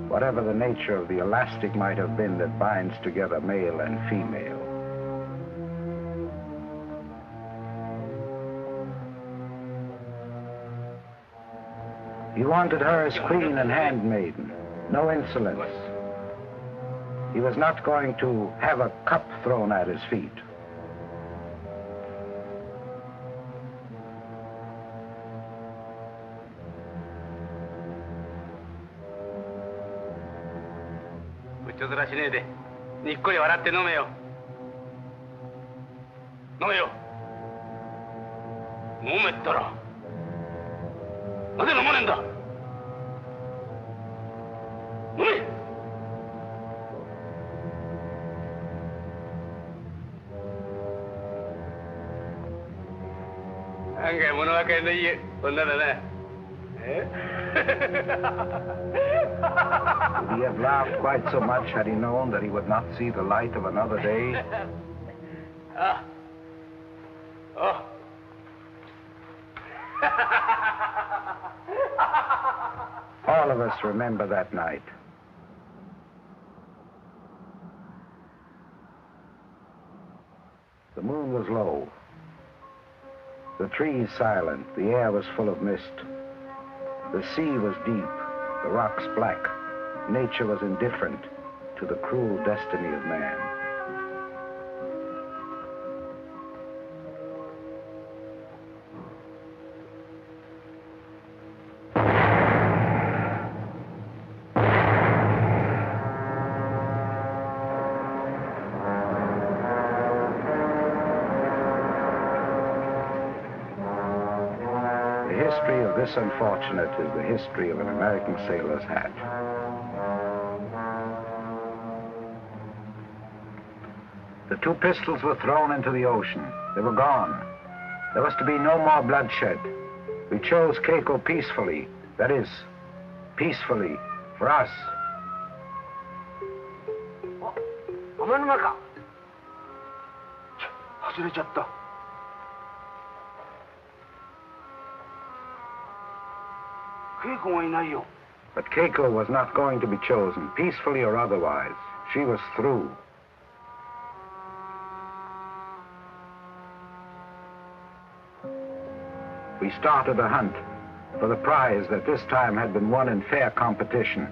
whatever the nature of the elastic might have been that binds together male and female. He wanted her as queen and handmaiden, no insolence. He was not going to have a cup thrown at his feet.ちょずらしねえで、にっこり笑って飲めよ。飲めよ。飲めったら。なぜ飲まねえんだ。飲め。案外物分かりのいい女だな。Would he have laughed quite so much had he known that he would not see the light of another day? All of us remember that night. The moon was low. The trees silent. The air was full of mist. The sea was deep. The rocks black. Nature was indifferent to the cruel destiny of man. The history of this unfortunate is the history of an American sailor's hat. The two pistols were thrown into the ocean. They were gone. There was to be no more bloodshed. We chose Keiko peacefully. That is, peacefully for us. 天沼か。外れちゃった。稽古がいないよ。But Keiko was not going to be chosen, peacefully or otherwise. She was through. We started a hunt for the prize that this time had been won in fair competition.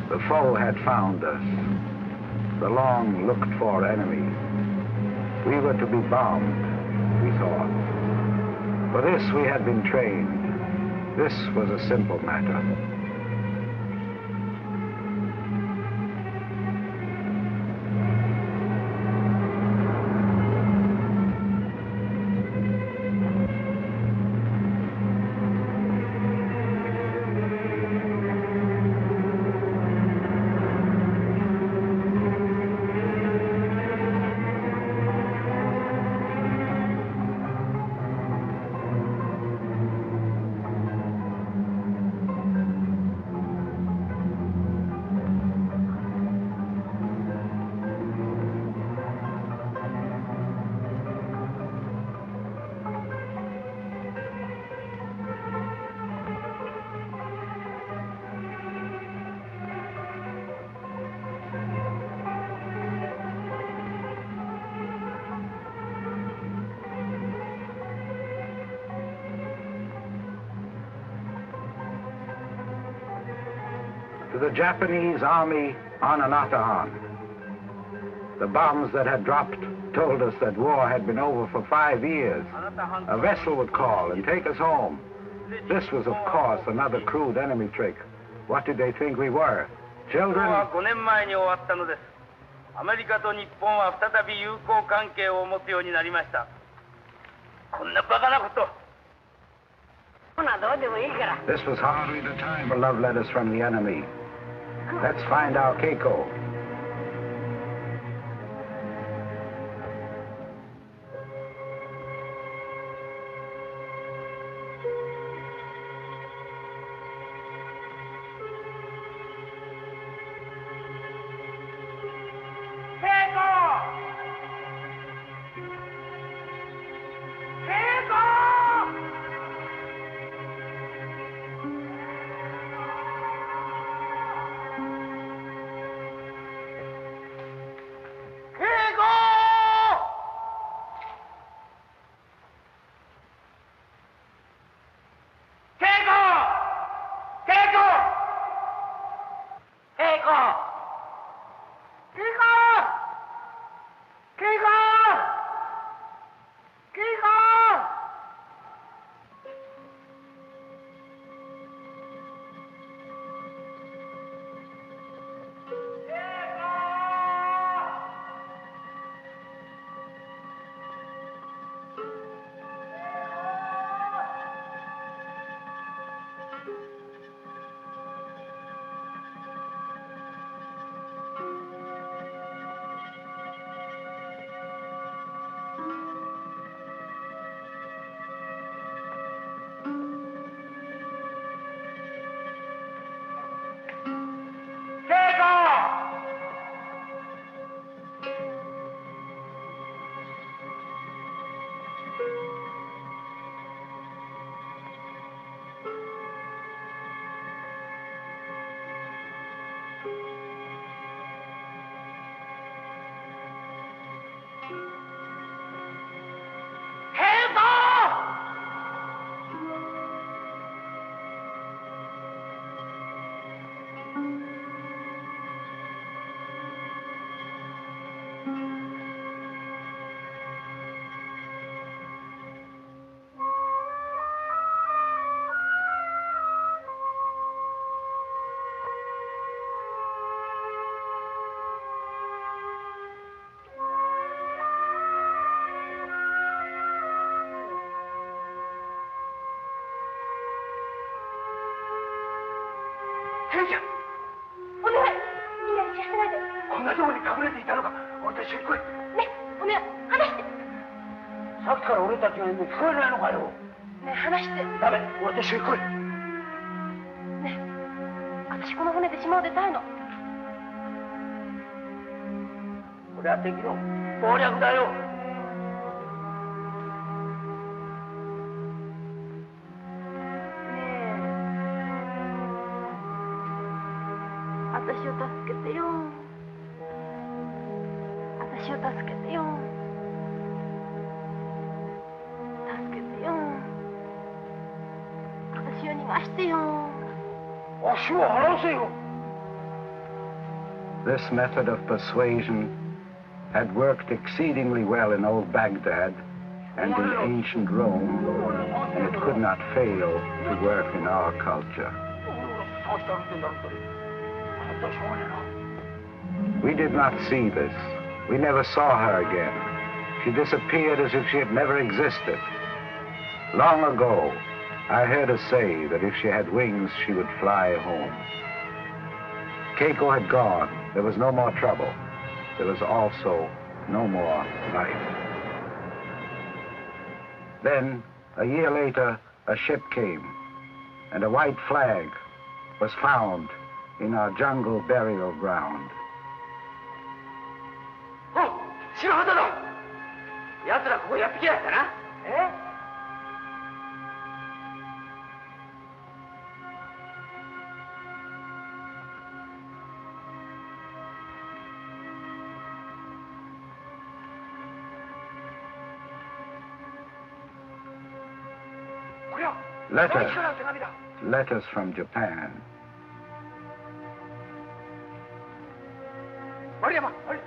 The foe had found us, the long looked-for enemy. We were to be bombed, we thought. For this we had been trained. This was a simple matter. to the Japanese army on Anatahan. The bombs that had dropped told us that war had been over for 5 years. A vessel would call and take us home. This was, of course, another crude enemy trick. What did they think we were? Children? 5年前に終わったのです。アメリカと日本は再び友好関係を持つようになりました。こんなバカなこと。This was hardly the time for love letters from the enemy. Let's find our Keiko. This method of persuasion had worked exceedingly well in old Baghdad and in ancient Rome, and it could not fail to work in our culture. We did not see this. We never saw her again. She disappeared as if she had never existed. Long ago, I heard her say that if she had wings, she would fly home. Keiko had gone. There was no more trouble. There was also no more life. Then, a year later, a ship came, and a white flag was found in our jungle burial ground. Oh, 白旗だ。奴らここやってきやしたな。Letters from Japan. 丸山。はい。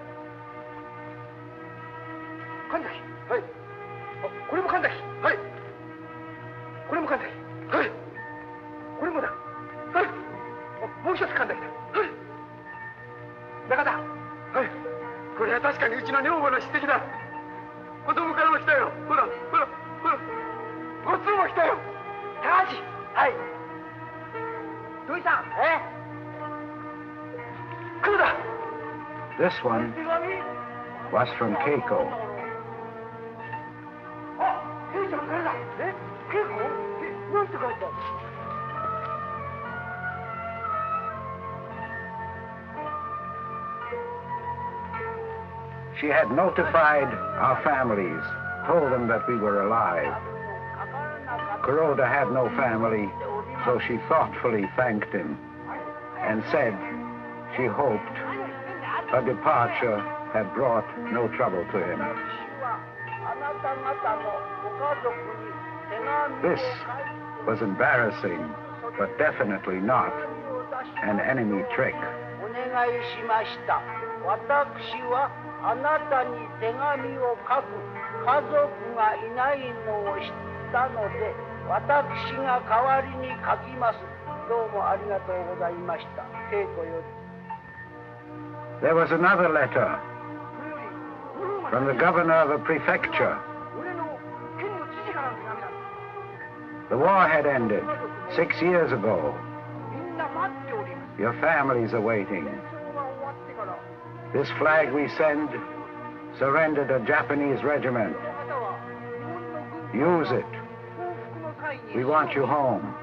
神崎。はい。これも神崎。はい。これも神崎。はい。これもだ。はい。もう一つ神崎だ。はい。中田。はい。これは確かにうちの女房の筆跡だ。子供からも来たよ。ほら、ほら、ほら。ごっつんも来たよ。高橋。はい。土井さん。来るだ。This one was from Keiko. She had notified our families, told them that we were alive. Kuroda had no family, so she thoughtfully thanked him and said she hoped her departure had brought no trouble to him. This was embarrassing, but definitely not an enemy trick. 私はあなたに手紙を書く家族がいないのを知ったので、私が代わりに書きます。どうもありがとうございました。稽古より。There was another letter from the governor of a prefecture. The war had ended 6 years ago. Your families are waiting. This flag we send surrendered a Japanese regiment. Use it. We want you home.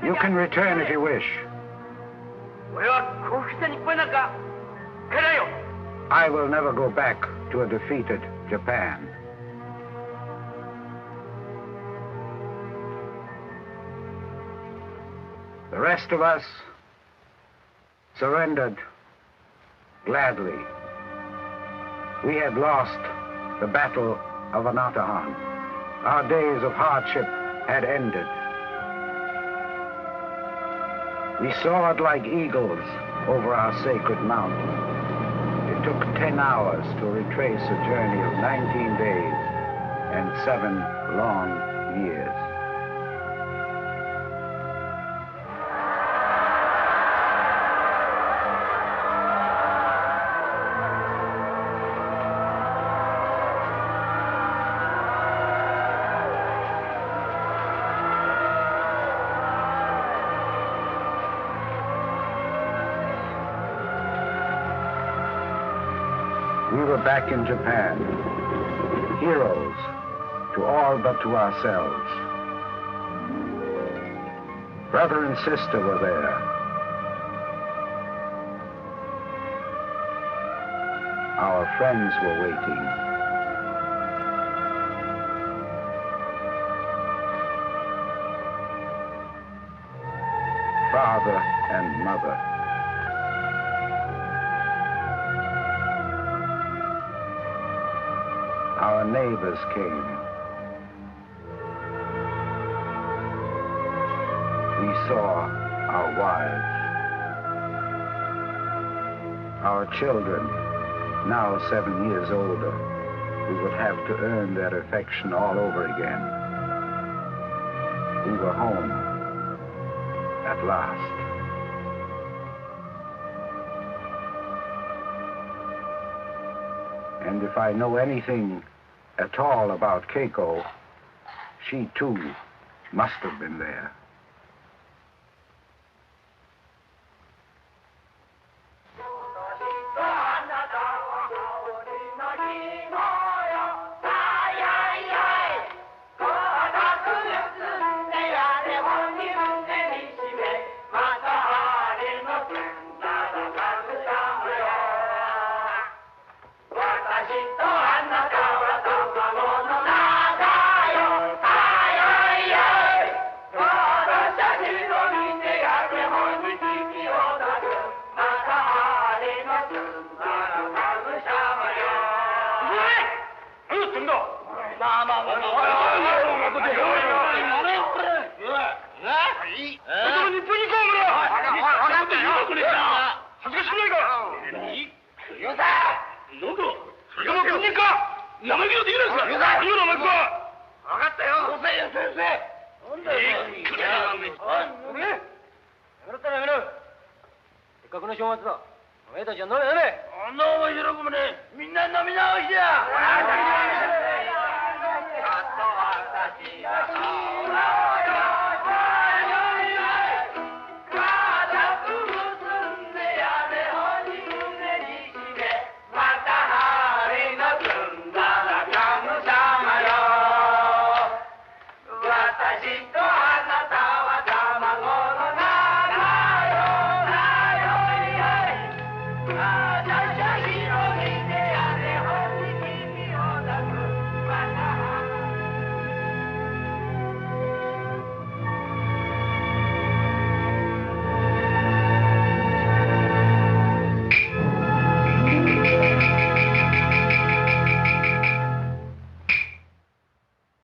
You can return if you wish. I will never go back to a defeated Japan. The rest of us surrendered gladly. We had lost the Battle of Anatahan. Our days of hardship had ended. We soared like eagles over our sacred mountain. It took 10 hours to retrace a journey of 19 days and 7 long years. We were back in Japan, heroes to all but to ourselves. Brother and sister were there. Our friends were waiting. Father and mother. Our neighbors came. We saw our wives. Our children, now 7 years older, we would have to earn their affection all over again. We were home at last. And if I know anything at all about Keiko, she too must have been there. いい。その日本に行こう、村。分かったよ。恥ずかしくないか。よさ。なんだ。それがもう国か。生意気なできないですか。今の生意気は。分かったよ。先生。なんだよ。おい。やめろったらやめろ。せっかくの正月だ。お前たちは飲め飲め。あんな面白くもね。みんな飲み直しだ。